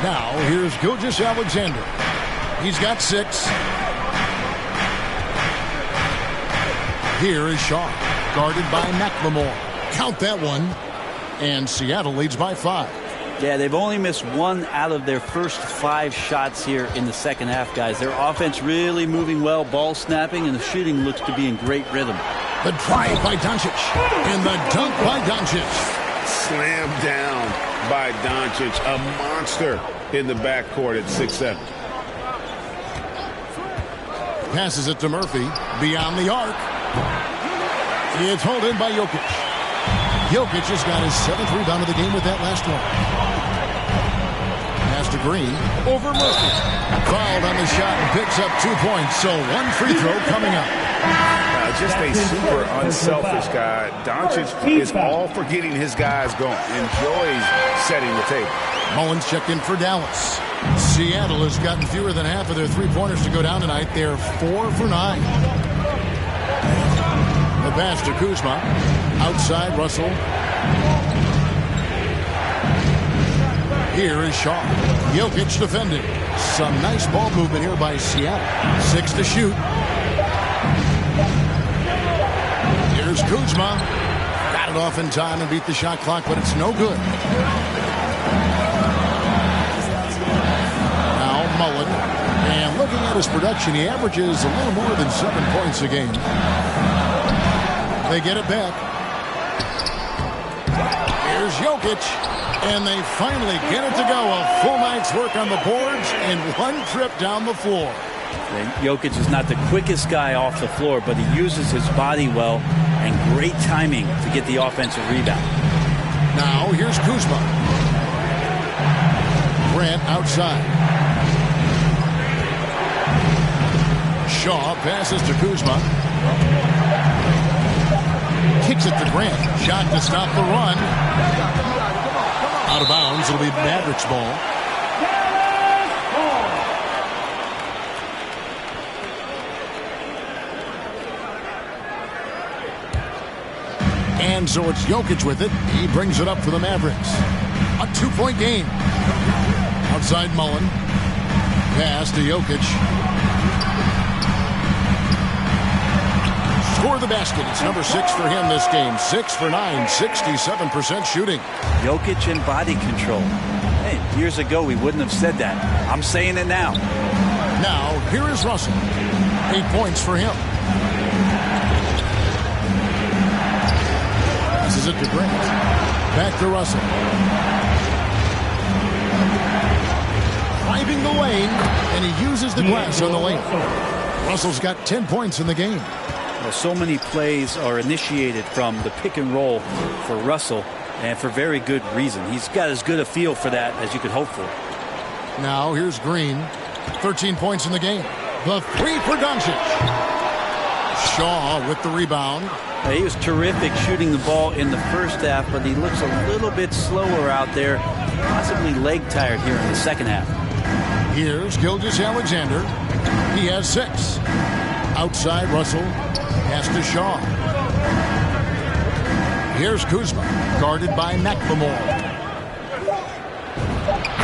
Now, here's Gilgeous-Alexander. He's got 6. Here is Shaw, guarded by McLemore. Count that one. And Seattle leads by 5. Yeah, they've only missed 1 out of their first 5 shots here in the second half, guys. Their offense really moving well, ball snapping, and the shooting looks to be in great rhythm. The drive by Doncic, and the dunk by Doncic. Slammed down by Doncic, a monster in the backcourt at 6'7". Passes it to Murphy, beyond the arc. It's hauled in by Jokic. Jokic has got his 7th rebound of the game with that last one. Pass to Green, over Murphy. Fouled on the shot and picks up 2 points, so 1 free throw coming up. Just a super unselfish guy. Doncic is all for getting his guys going. Enjoys setting the table. Mullins checked in for Dallas. Seattle has gotten fewer than half of their 3-pointers to go down tonight. They're 4 for 9. The pass to Kuzma. Outside Russell. Here is Shaw. Jokic defending. Some nice ball movement here by Seattle. 6 to shoot. Here's Kuzma. Got it off in time and beat the shot clock, but it's no good. Now Mullen. And looking at his production, he averages a little more than 7 points a game. They get it back. Here's Jokic. And they finally get it to go. A full night's work on the boards and 1 trip down the floor. And Jokic is not the quickest guy off the floor, but he uses his body well and great timing to get the offensive rebound. Now here's Kuzma. Grant outside. Shaw passes to Kuzma. Kicks it to Grant. Shot to stop the run. Out of bounds. It'll be Mavericks ball. And so it's Jokic with it. He brings it up for the Mavericks. A 2-point game. Outside Mullen. Pass to Jokic. Score the basket. It's number 6 for him this game. 6 for 9, 67% shooting. Jokic and body control. Hey, years ago we wouldn't have said that. I'm saying it now. Now, here is Russell. 8 points for him. Passes it to Grant. Back to Russell. Driving the lane, and he uses the glass on the lane. Russell's got 10 points in the game. Well, so many plays are initiated from the pick and roll for Russell, and for very good reason. He's got as good a feel for that as you could hope for. Now here's Green. 13 points in the game. The 3 for Doncic. Shaw with the rebound. He was terrific shooting the ball in the first half, but he looks a little bit slower out there, possibly leg tired here in the second half. Here's Gilgeous-Alexander. He has 6. Outside Russell. Pass to Shaw. Here's Kuzma, guarded by McLemore.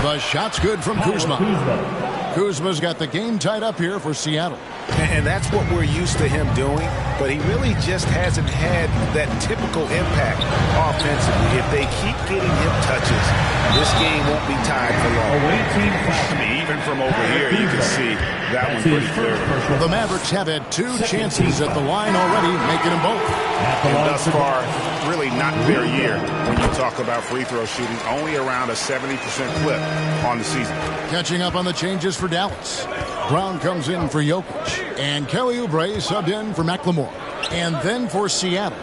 The shot's good from Kuzma. Kuzma's got the game tied up here for Seattle. And that's what we're used to him doing, but he really just hasn't had that typical impact offensively. If they keep getting him touches, this game won't be tied for long. Away team even from over here, you can see that one pretty clearly. The Mavericks have had 2 chances at the line already, making them both. And thus far, really not their year when you talk about free throw shooting. Only around a 70% clip on the season. Catching up on the changes for Dallas. Brown comes in for Jokic. And Kelly Oubre subbed in for McLemore. And then for Seattle,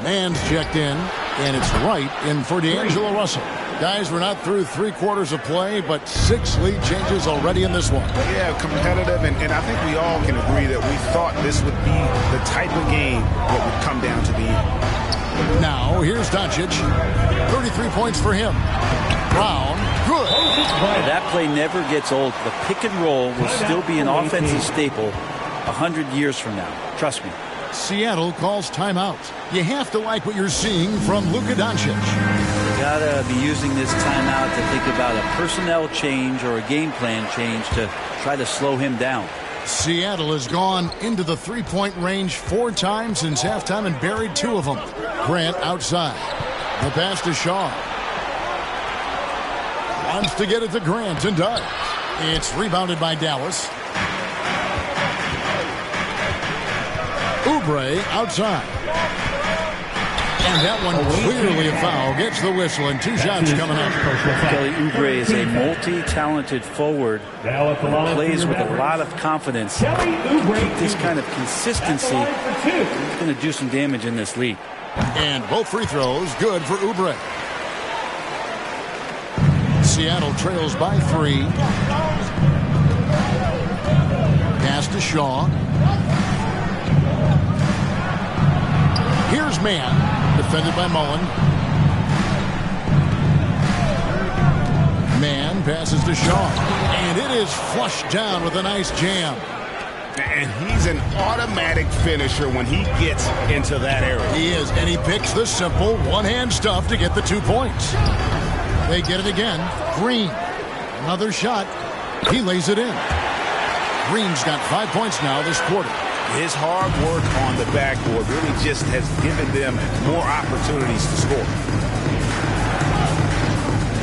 Mann's checked in, and it's Wright in for D'Angelo Russell. Guys, we're not through 3 quarters of play, but 6 lead changes already in this one. Yeah, competitive, and I think we all can agree that we thought this would be the type of game that would come down to the end. Now, here's Doncic. 33 points for him. Brown, good. That play never gets old. The pick and roll will still be an offensive staple 100 years from now. Trust me. Seattle calls timeout. You have to like what you're seeing from Luka Doncic. You gotta be using this timeout to think about a personnel change or a game plan change to try to slow him down. Seattle has gone into the 3-point range 4 times since halftime and buried 2 of them. Grant outside. The pass to Shaw. Wants to get it to Grant and does. It's rebounded by Dallas. Oubre outside. And that one clearly a foul. Gets the whistle and 2 shots coming up. Kelly Oubre is a multi-talented forward who plays with a lot of confidence. Keep this kind of consistency. He's going to do some damage in this league. And both free throws good for Oubre. Seattle trails by 3. Pass to Shaw. Here's Mann, defended by Mullen. Mann passes to Shaw, and it is flushed down with a nice jam. And he's an automatic finisher when he gets into that area. He is, and he picks the simple one-hand stuff to get the 2 points. They get it again. Green, another shot. He lays it in. Green's got 5 points now this quarter. His hard work on the backboard really just has given them more opportunities to score.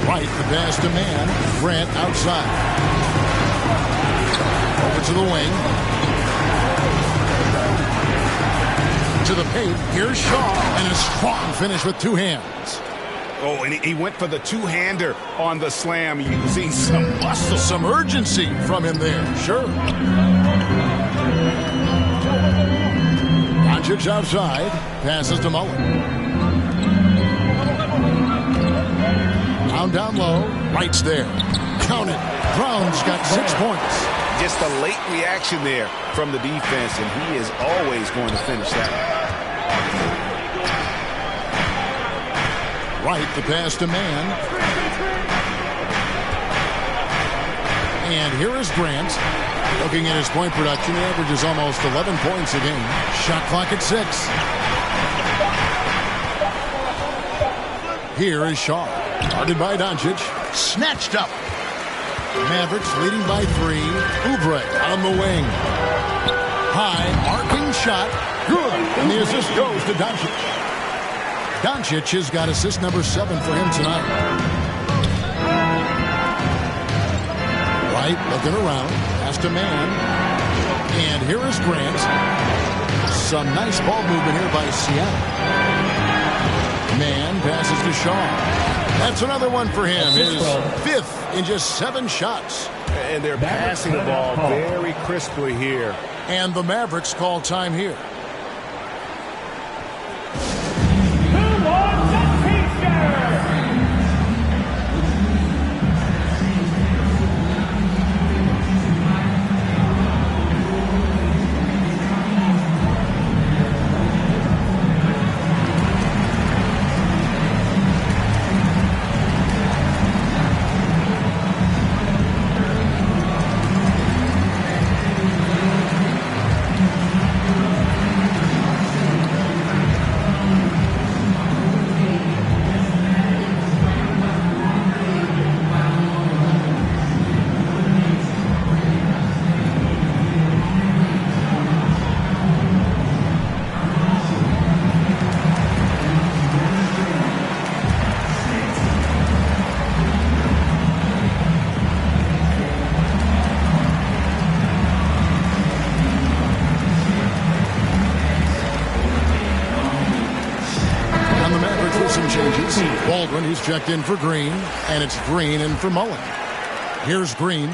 Right, the pass to Mann. Grant outside. Over to the wing. To the paint. Here's Shaw, and a strong finish with 2 hands. Oh, and he went for the 2-hander on the slam. You can see some muscle. Some urgency from him there. Sure. Doncic outside. Passes to Mullen. Down low. Wright's there. Count it. Brown's got 6 points. Just a late reaction there from the defense, and he is always going to finish that. Wright, the pass to Mann. And here is Grant. Looking at his point production, he averages almost 11 points a game. Shot clock at 6. Here is Shaw. Guarded by Doncic. Snatched up. Mavericks leading by 3. Oubre on the wing. High, arcing shot. Good. And the assist goes to Doncic. Doncic has got assist number 7 for him tonight. Right, looking around. Pass to Mann. And here is Grant. Some nice ball movement here by Seattle. Mann passes to Shaw. That's another one for him. His 5th in just 7 shots. And they're passing the ball very crisply here. And the Mavericks call time here. Baldwin, he's checked in for Green, and it's Green in for Mullen. Here's Green.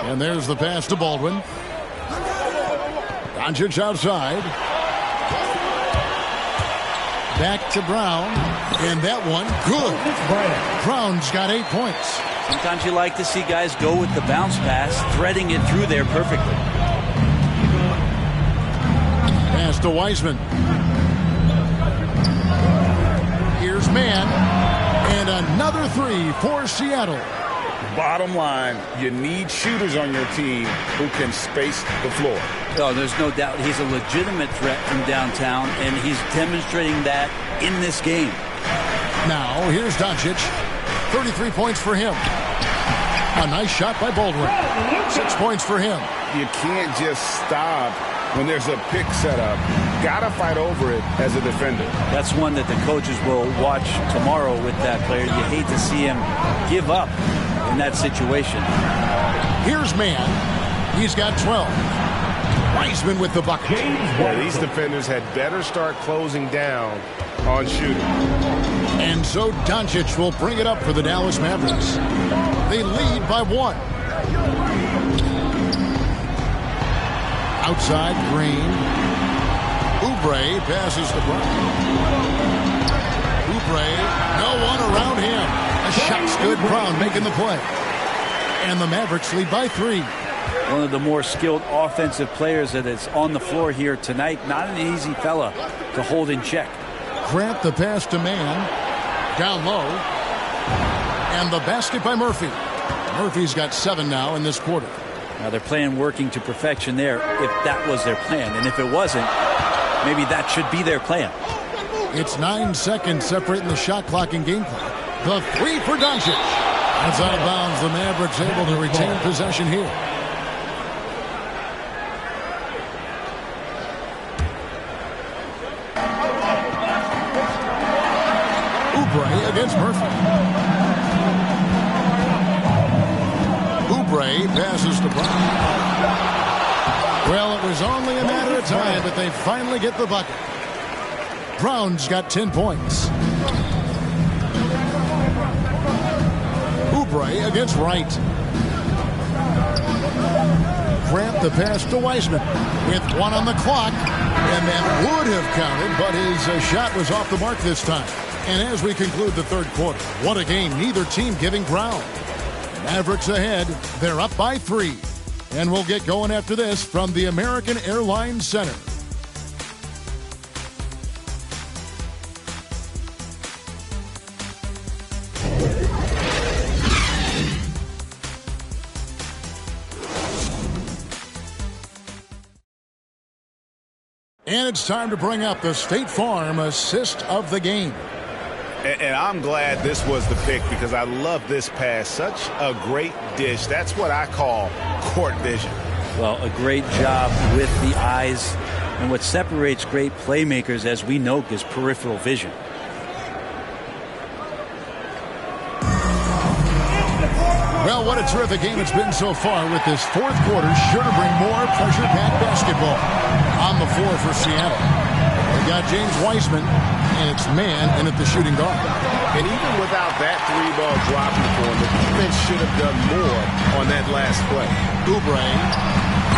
And there's the pass to Baldwin. Doncic outside. Back to Brown. And that one, good. Brown's got 8 points. Sometimes you like to see guys go with the bounce pass, threading it through there perfectly. Pass to Wiseman. Here's Mann. And another three for Seattle. Bottom line, you need shooters on your team who can space the floor. Oh, there's no doubt he's a legitimate threat from downtown, and he's demonstrating that in this game. Now, here's Doncic. 33 points for him. A nice shot by Baldwin. 6 points for him. You can't just stop when there's a pick set up. Gotta fight over it as a defender. That's one that the coaches will watch tomorrow with that player. You hate to see him give up in that situation. Here's Mann. He's got 12. Wiseman with the bucket. Yeah, these defenders had better start closing down on shooting. And so Doncic will bring it up for the Dallas Mavericks. They lead by 1. Outside, Green. Oubre passes to Brown. Oubre, no one around him. A shot's good. Brown making the play. And the Mavericks lead by 3. One of the more skilled offensive players that is on the floor here tonight. Not an easy fella to hold in check. Grant the pass to Mann. Down low. And the basket by Murphy. Murphy's got 7 now in this quarter. Now they're playing working to perfection there if that was their plan. And if it wasn't, maybe that should be their plan. It's 9 seconds separating the shot clock and game clock. The three for Doncic. That's out of bounds. The Mavericks able to retain possession here. Oubre against Murphy. Oubre passes to Brown. Well, it was only a matter of time, but they finally get the bucket. Brown's got 10 points. Oubre against Wright. Grant the pass to Wiseman with 1 on the clock, and that would have counted, but his shot was off the mark this time. And as we conclude the third quarter, what a game, neither team giving ground. Mavericks ahead, they're up by 3. And we'll get going after this from the American Airlines Center. And it's time to bring up the State Farm assist of the game. And I'm glad this was the pick because I love this pass. Such a great dish. That's what I call court vision. Well, a great job with the eyes. And what separates great playmakers, as we know, is peripheral vision. Well, what a terrific game it's been so far with this fourth quarter. Sure to bring more pressure-packed basketball on the floor for Seattle. They got James Wiseman, and it's Mann in at the shooting guard. And even without that 3-ball dropping for him, the defense should have done more on that last play. Oubre.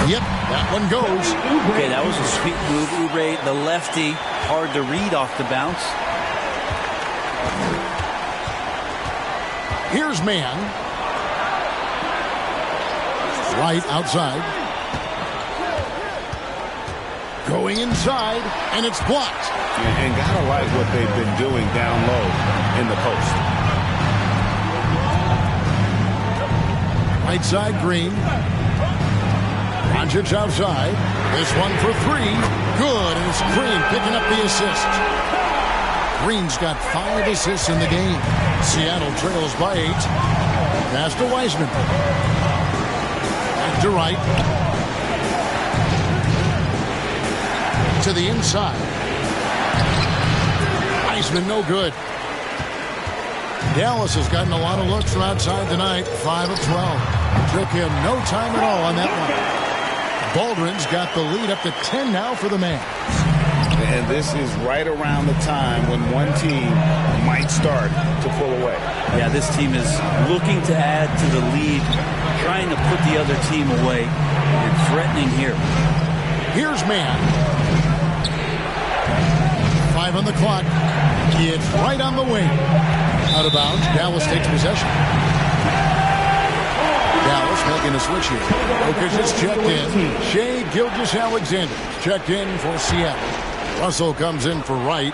Yep, that one goes. Okay, that was a sweet move. Oubre, the lefty, hard to read off the bounce. Here's Mann. Right outside. Going inside, and it's blocked. And gotta like what they've been doing down low in the post. Right side, Green. Doncic outside. This one for 3. Good, and it's Green picking up the assist. Green's got 5 assists in the game. Seattle trails by 8. Pass to Wiseman. Back to Wright. To the inside. Wiseman no good. Dallas has gotten a lot of looks from outside tonight. 5 of 12. Took him no time at all on that one. Baldwin's got the lead up to 10 now for the Mavs. And this is right around the time when one team might start to pull away. Yeah, this team is looking to add to the lead, trying to put the other team away, and threatening here. Here's man. 5 on the clock. It's right on the wing. Out of bounds. Dallas takes possession. Dallas making a switch here. Jokic is checked in. Shai Gilgeous-Alexander checked in for Seattle. Russell comes in for Wright.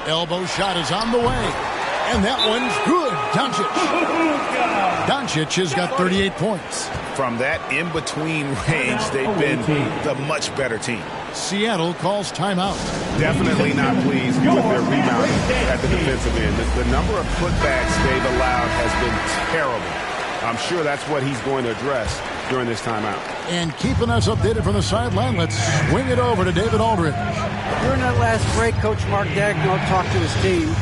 Elbow shot is on the way. And that one's good. Doncic has got 38 points. From that in-between range, they've been the much better team. Seattle calls timeout. Definitely not pleased with their rebounding at the defensive end. The number of putbacks they've allowed has been terrible. I'm sure that's what he's going to address during this timeout. And keeping us updated from the sideline, let's swing it over to David Aldridge. During that last break, Coach Mark Daigneault talked to his team.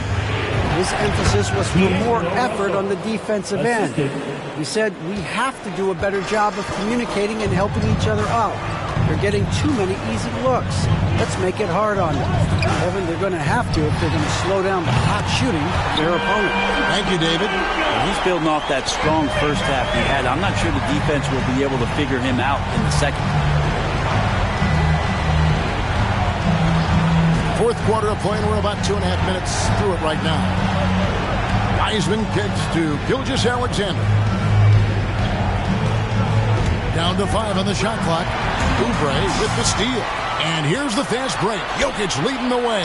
His emphasis was for more effort on the defensive end. He said, we have to do a better job of communicating and helping each other out. They're getting too many easy looks. Let's make it hard on them. Evan, they're going to have to if they're going to slow down the hot shooting of their opponent. Thank you, David. He's building off that strong first half he had. I'm not sure the defense will be able to figure him out in the second. Fourth quarter of play, and we're about 2.5 minutes through it right now. Wiseman kicks to Gilgeous-Alexander. Down to 5 on the shot clock. Oubre with the steal. And here's the fast break. Jokic leading the way.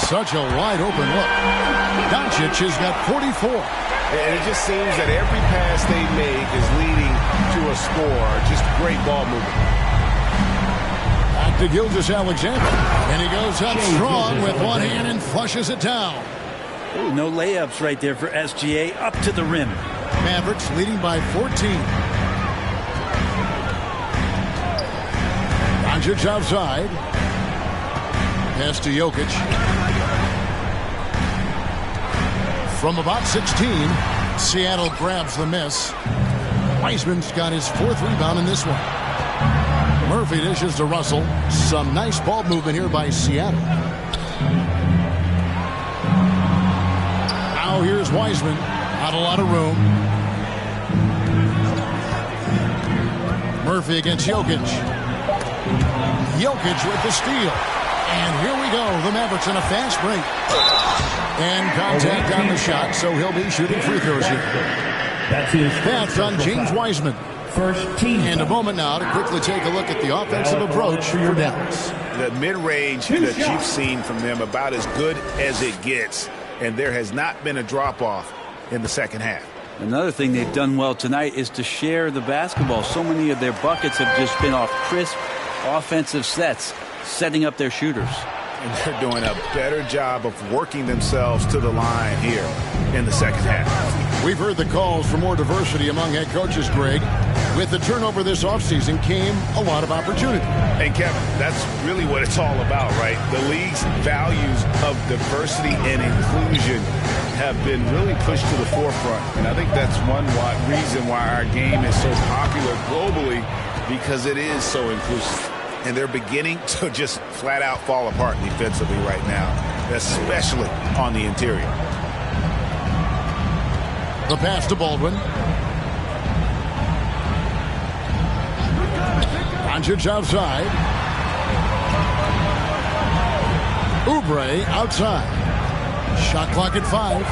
Such a wide open look. Doncic has got 44. And it just seems that every pass they make is leading to a score. Just great ball movement. Back to Gilgeous-Alexander. And he goes up strong with one hand and flushes it down. Ooh, no layups right there for SGA. Up to the rim. Mavericks leading by 14. Doncic outside. Pass to Jokic. From about 16, Seattle grabs the miss. Wiseman's got his 4th rebound in this one. Murphy dishes to Russell. Some nice ball movement here by Seattle. Now here's Wiseman. Not a lot of room. Murphy against Jokic. Jokic with the steal. And here we go. The Mavericks in a fast break. And contact on the shot, so he'll be shooting free throws here. That's on James Wiseman. First team. And a moment now to quickly take a look at the offensive approach for Dallas. The mid-range that you've seen from them about as good as it gets. And there has not been a drop-off in the second half. Another thing they've done well tonight is to share the basketball. So many of their buckets have just been off crisp offensive sets, setting up their shooters. And they're doing a better job of working themselves to the line here in the second half. We've heard the calls for more diversity among head coaches, Greg. With the turnover this offseason came a lot of opportunity. And Kevin, that's really what it's all about, right? The league's values of diversity and inclusion have been really pushed to the forefront. And I think that's one reason why our game is so popular globally, because it is so inclusive. And they're beginning to just flat out fall apart defensively right now, especially on the interior. The pass to Baldwin. Doncic outside. Oubre outside. Shot clock at 5.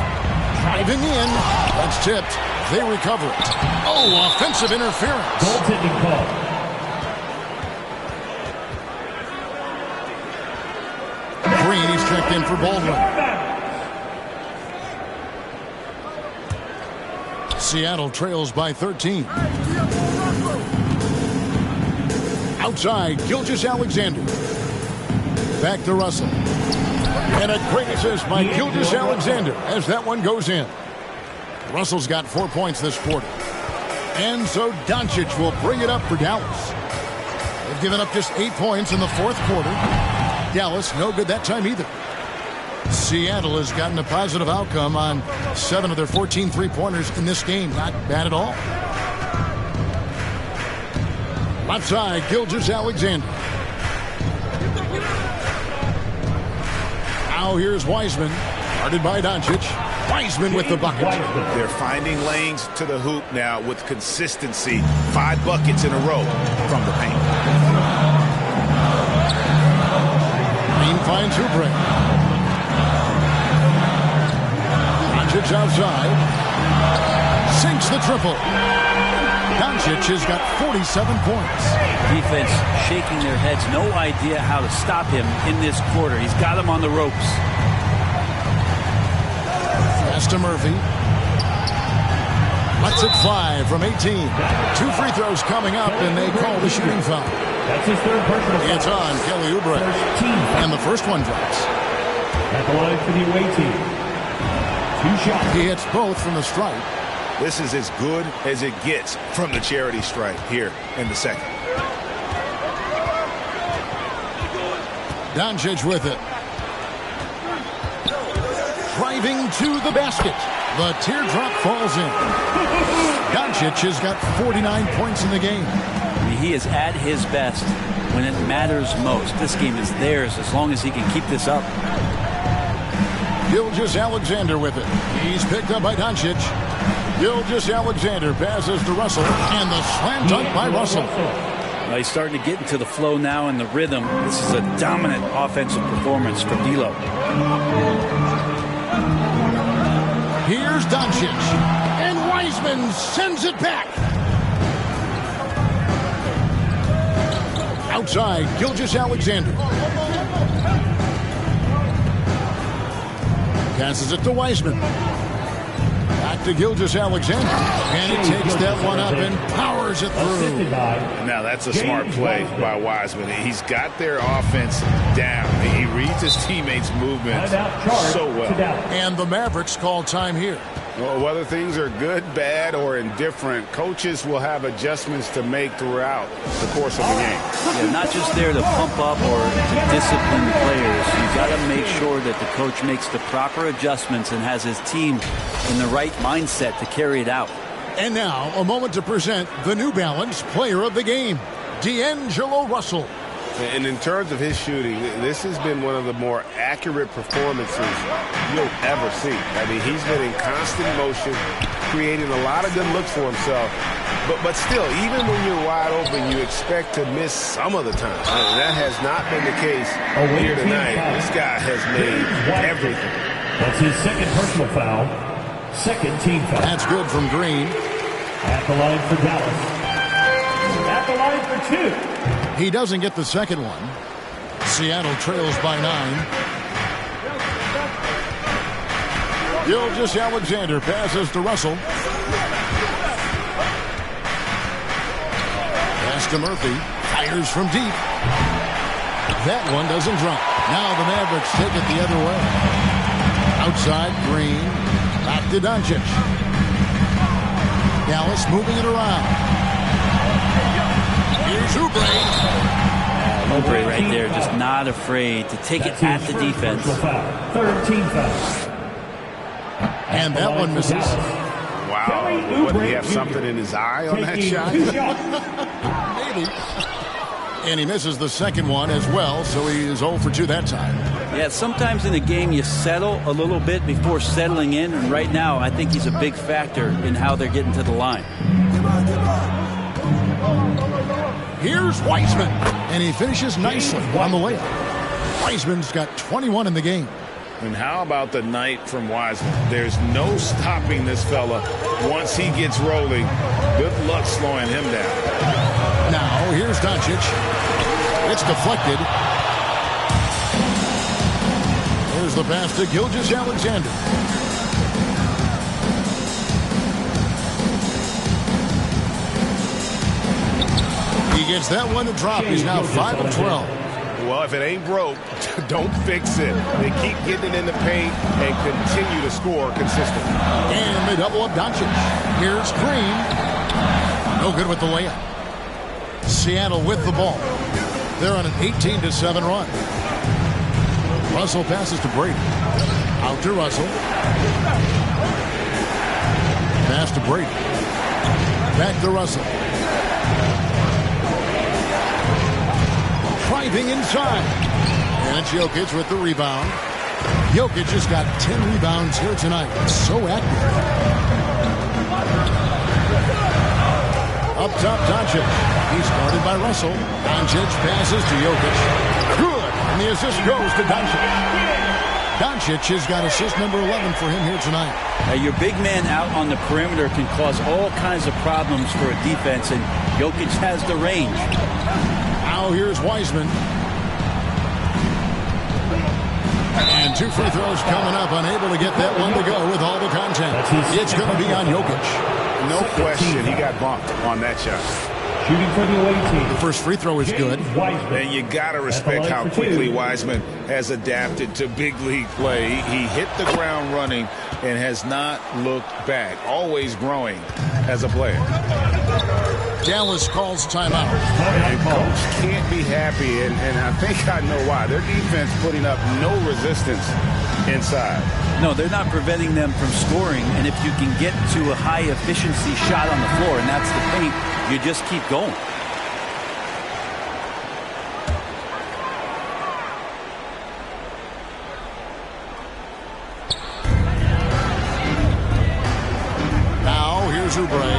Driving in. That's tipped. They recover it. Oh, offensive interference. Goaltending call. Green, he's checked in for Baldwin. Seattle trails by 13. Outside, Gilgeous-Alexander. Back to Russell. And a great assist by Gilgeous-Alexander as that one goes in. Russell's got 4 points this quarter. And so Doncic will bring it up for Dallas. They've given up just 8 points in the fourth quarter. Dallas, no good that time either. Seattle has gotten a positive outcome on 7 of their 14 three-pointers in this game. Not bad at all. Left side, Gilgeous-Alexander. Now here's Wiseman. Guarded by Doncic. Wiseman with the bucket. They're finding lanes to the hoop now with consistency. 5 buckets in a row from the paint. Green finds Oubre. Doncic outside. Sinks the triple. Doncic has got 47 points. Defense shaking their heads. No idea how to stop him in this quarter. He's got him on the ropes. Pass to Murphy. Lets it fly from 18. 2 free throws coming up, and they call the shooting foul. That's his third personal foul. It's on Kelly Oubre. And the first one drops. At the line for the away team. 2 shots. He hits both from the stripe. This is as good as it gets from the charity stripe here in the second. Doncic with it. Driving to the basket. The teardrop falls in. Doncic has got 49 points in the game. I mean, he is at his best when it matters most. This game is theirs as long as he can keep this up. Gilgeous-Alexander with it. He's picked up by Doncic. Gilgeous-Alexander passes to Russell, and the slam dunk by Russell. Well, he's starting to get into the flow now and the rhythm. This is a dominant offensive performance from D'Lo. Here's Doncic, and Wiseman sends it back. Outside, Gilgeous-Alexander. Passes it to Wiseman. Back to Gilgeous-Alexander. And he takes that one up and powers it through. Now that's a smart play by Wiseman. He's got their offense down. He reads his teammates' movements so well. And the Mavericks call time here. Well, whether things are good, bad, or indifferent, coaches will have adjustments to make throughout the course of the game. Yeah, not just there to pump up or to discipline players. You've got to make sure that the coach makes the proper adjustments and has his team in the right mindset to carry it out. And now, a moment to present the New Balance Player of the Game, D'Angelo Russell. And in terms of his shooting, this has been one of the more accurate performances you'll ever see. I mean, he's been in constant motion, creating a lot of good looks for himself. But still, even when you're wide open, you expect to miss some of the time. And that has not been the case here tonight. This guy has made everything. That's his second personal foul. Second team foul. That's good from Green. At the line for Dallas. At the line for 2. He doesn't get the second one. Seattle trails by 9. Gilgeous-Alexander passes to Russell. Pass to Murphy. Fires from deep. That one doesn't drop. Now the Mavericks take it the other way. Outside, Green. Back to Doncic. Dallas moving it around. Here's Oubre. Oubre right there, just not afraid to take it at the defense. Third team foul. And that one misses. Wow. What, did he have something in his eye on that shot? Maybe. And he misses the second one as well, so he is 0 for 2 that time. Yeah, sometimes in a game you settle a little bit before settling in, and right now I think he's a big factor in how they're getting to the line. Here's Wiseman, and he finishes nicely on the layup. Wiseman's got 21 in the game. And how about the night from Wiseman? There's no stopping this fella once he gets rolling. Good luck slowing him down. Now, here's Doncic. It's deflected. Here's the pass to Gilgeous-Alexander. He gets that one to drop. He's now 5 of 12. Well, if it ain't broke, don't fix it. They keep getting it in the paint and continue to score consistently. And they double up Doncic. Here's Green. No good with the layup. Seattle with the ball. They're on an 18-7 run. Russell passes to Brady. Out to Russell. Pass to Brady. Back to Russell. driving inside. And it's Jokic with the rebound. Jokic has got 10 rebounds here tonight. So active. Up top, Doncic. He's guarded by Russell. Doncic passes to Jokic. Good. And the assist goes to Doncic. Doncic has got assist number 11 for him here tonight. Your big man out on the perimeter can cause all kinds of problems for a defense, and Jokic has the range. Now here's Wiseman. And 2 free throws coming up, unable to get that one to go with all the content. It's going to be on Jokic. No question, he got bumped on that shot. Shooting for the away team. The first free throw is good. And you got to respect how quickly Wiseman has adapted to big league play. He hit the ground running and has not looked back. Always growing as a player. Dallas calls timeout. And coach can't be happy, and I think I know why. Their defense putting up no resistance inside. No, they're not preventing them from scoring, and if you can get to a high-efficiency shot on the floor, and that's the paint, you just keep going. Now, here's Oubre.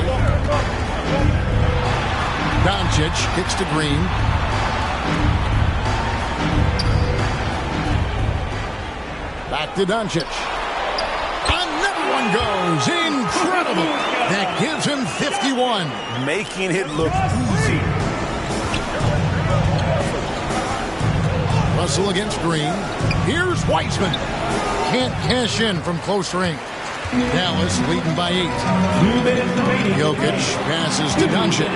Doncic kicks to Green. Back to Doncic. Another one goes. Incredible. That gives him 51. Making it look easy. Russell against Green. Here's Wiseman. Can't cash in from close range. Dallas leading by 8. Jokic passes to Doncic.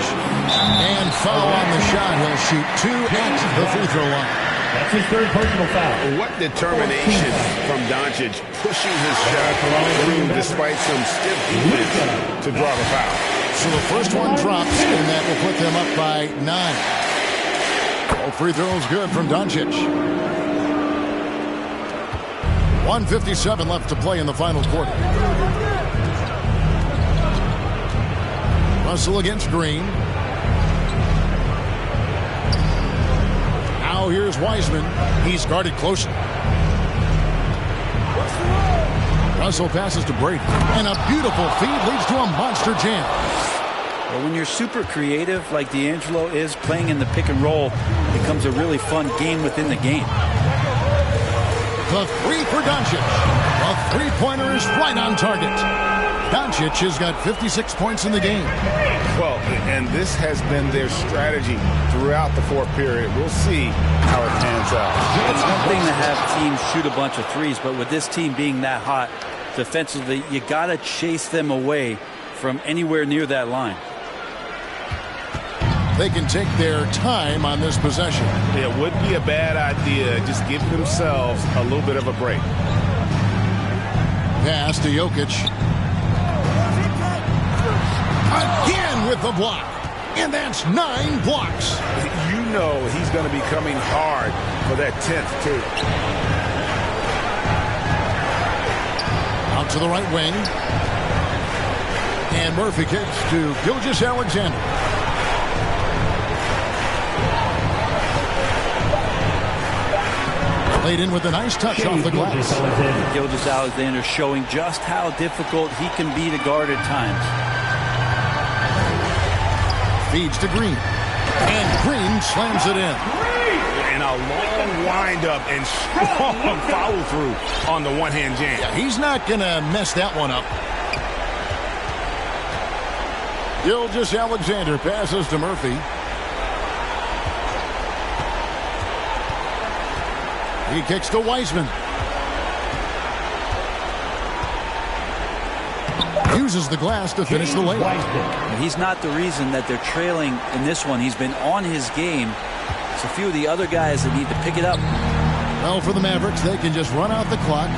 And foul on the shot. He'll shoot 2 at the free throw line. That's his third personal foul. What determination from Doncic, pushing his shot through despite some stiff defense to draw the foul. So the first one drops, and that will put them up by 9. All free throws good from Doncic. 1:57 left to play in the final quarter. Russell against Green. Now here's Wiseman. He's guarded closely. Russell passes to Brady. And a beautiful feed leads to a monster jam. Well, when you're super creative like D'Angelo is, playing in the pick and roll becomes a really fun game within the game. The 3 for Doncic. The three-pointer is right on target. Doncic has got 56 points in the game. Well, and this has been their strategy throughout the fourth period. We'll see how it pans out. It's one thing to have teams shoot a bunch of threes, but with this team being that hot defensively, you got to chase them away from anywhere near that line. They can take their time on this possession. It wouldn't be a bad idea. Just give themselves a little bit of a break. Pass to Jokic. Again with the block. And that's 9 blocks. You know he's going to be coming hard for that 10th too. Out to the right wing. And Murphy kicks to Gilgeous-Alexander. Laid in with a nice touch off the glass. Gilgeous-Alexander showing just how difficult he can be to guard at times. Feeds to Green. And Green slams it in. And a long windup and strong follow through on the one-hand jam. Yeah, he's not going to mess that one up. Gilgeous-Alexander passes to Murphy. He kicks to Wiseman. Uses the glass to finish the layup. He's not the reason that they're trailing in this one. He's been on his game. It's a few of the other guys that need to pick it up. Well, for the Mavericks, they can just run out the clock.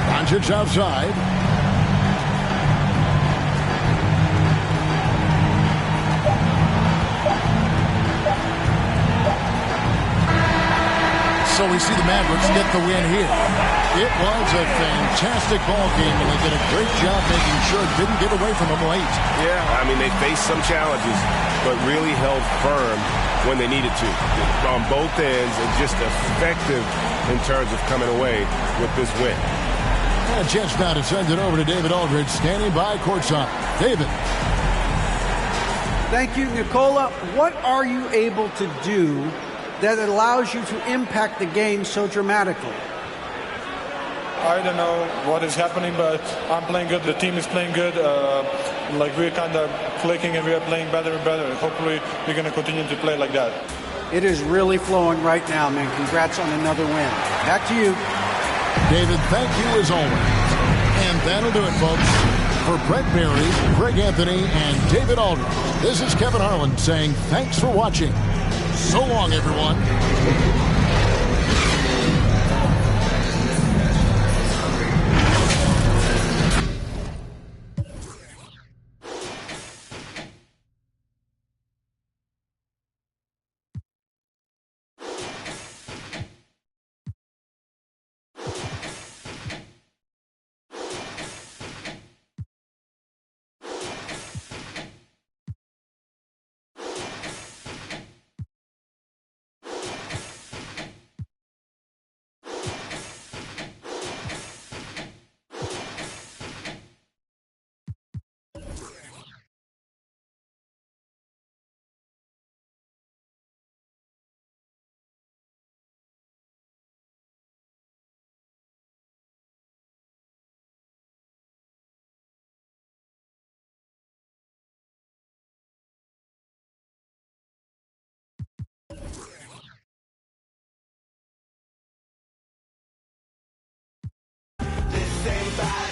Doncic outside. So we see the Mavericks get the win here. It was a fantastic ball game, and they did a great job making sure it didn't get away from them late. Yeah, I mean, they faced some challenges, but really held firm when they needed to on both ends, and just effective in terms of coming away with this win. And a chance now to send it over to David Aldridge, standing by courtside. David. Thank you, Nicola. What are you able to do that allows you to impact the game so dramatically? I don't know what is happening, but I'm playing good. The team is playing good. We're kind of clicking and we're playing better and better. Hopefully, we're going to continue to play like that. It is really flowing right now, man. Congrats on another win. Back to you. David, thank you as always. And that'll do it, folks. For Brett Berry, Greg Anthony, and David Aldridge, this is Kevin Harlan saying thanks for watching. So long, everyone. This ain't by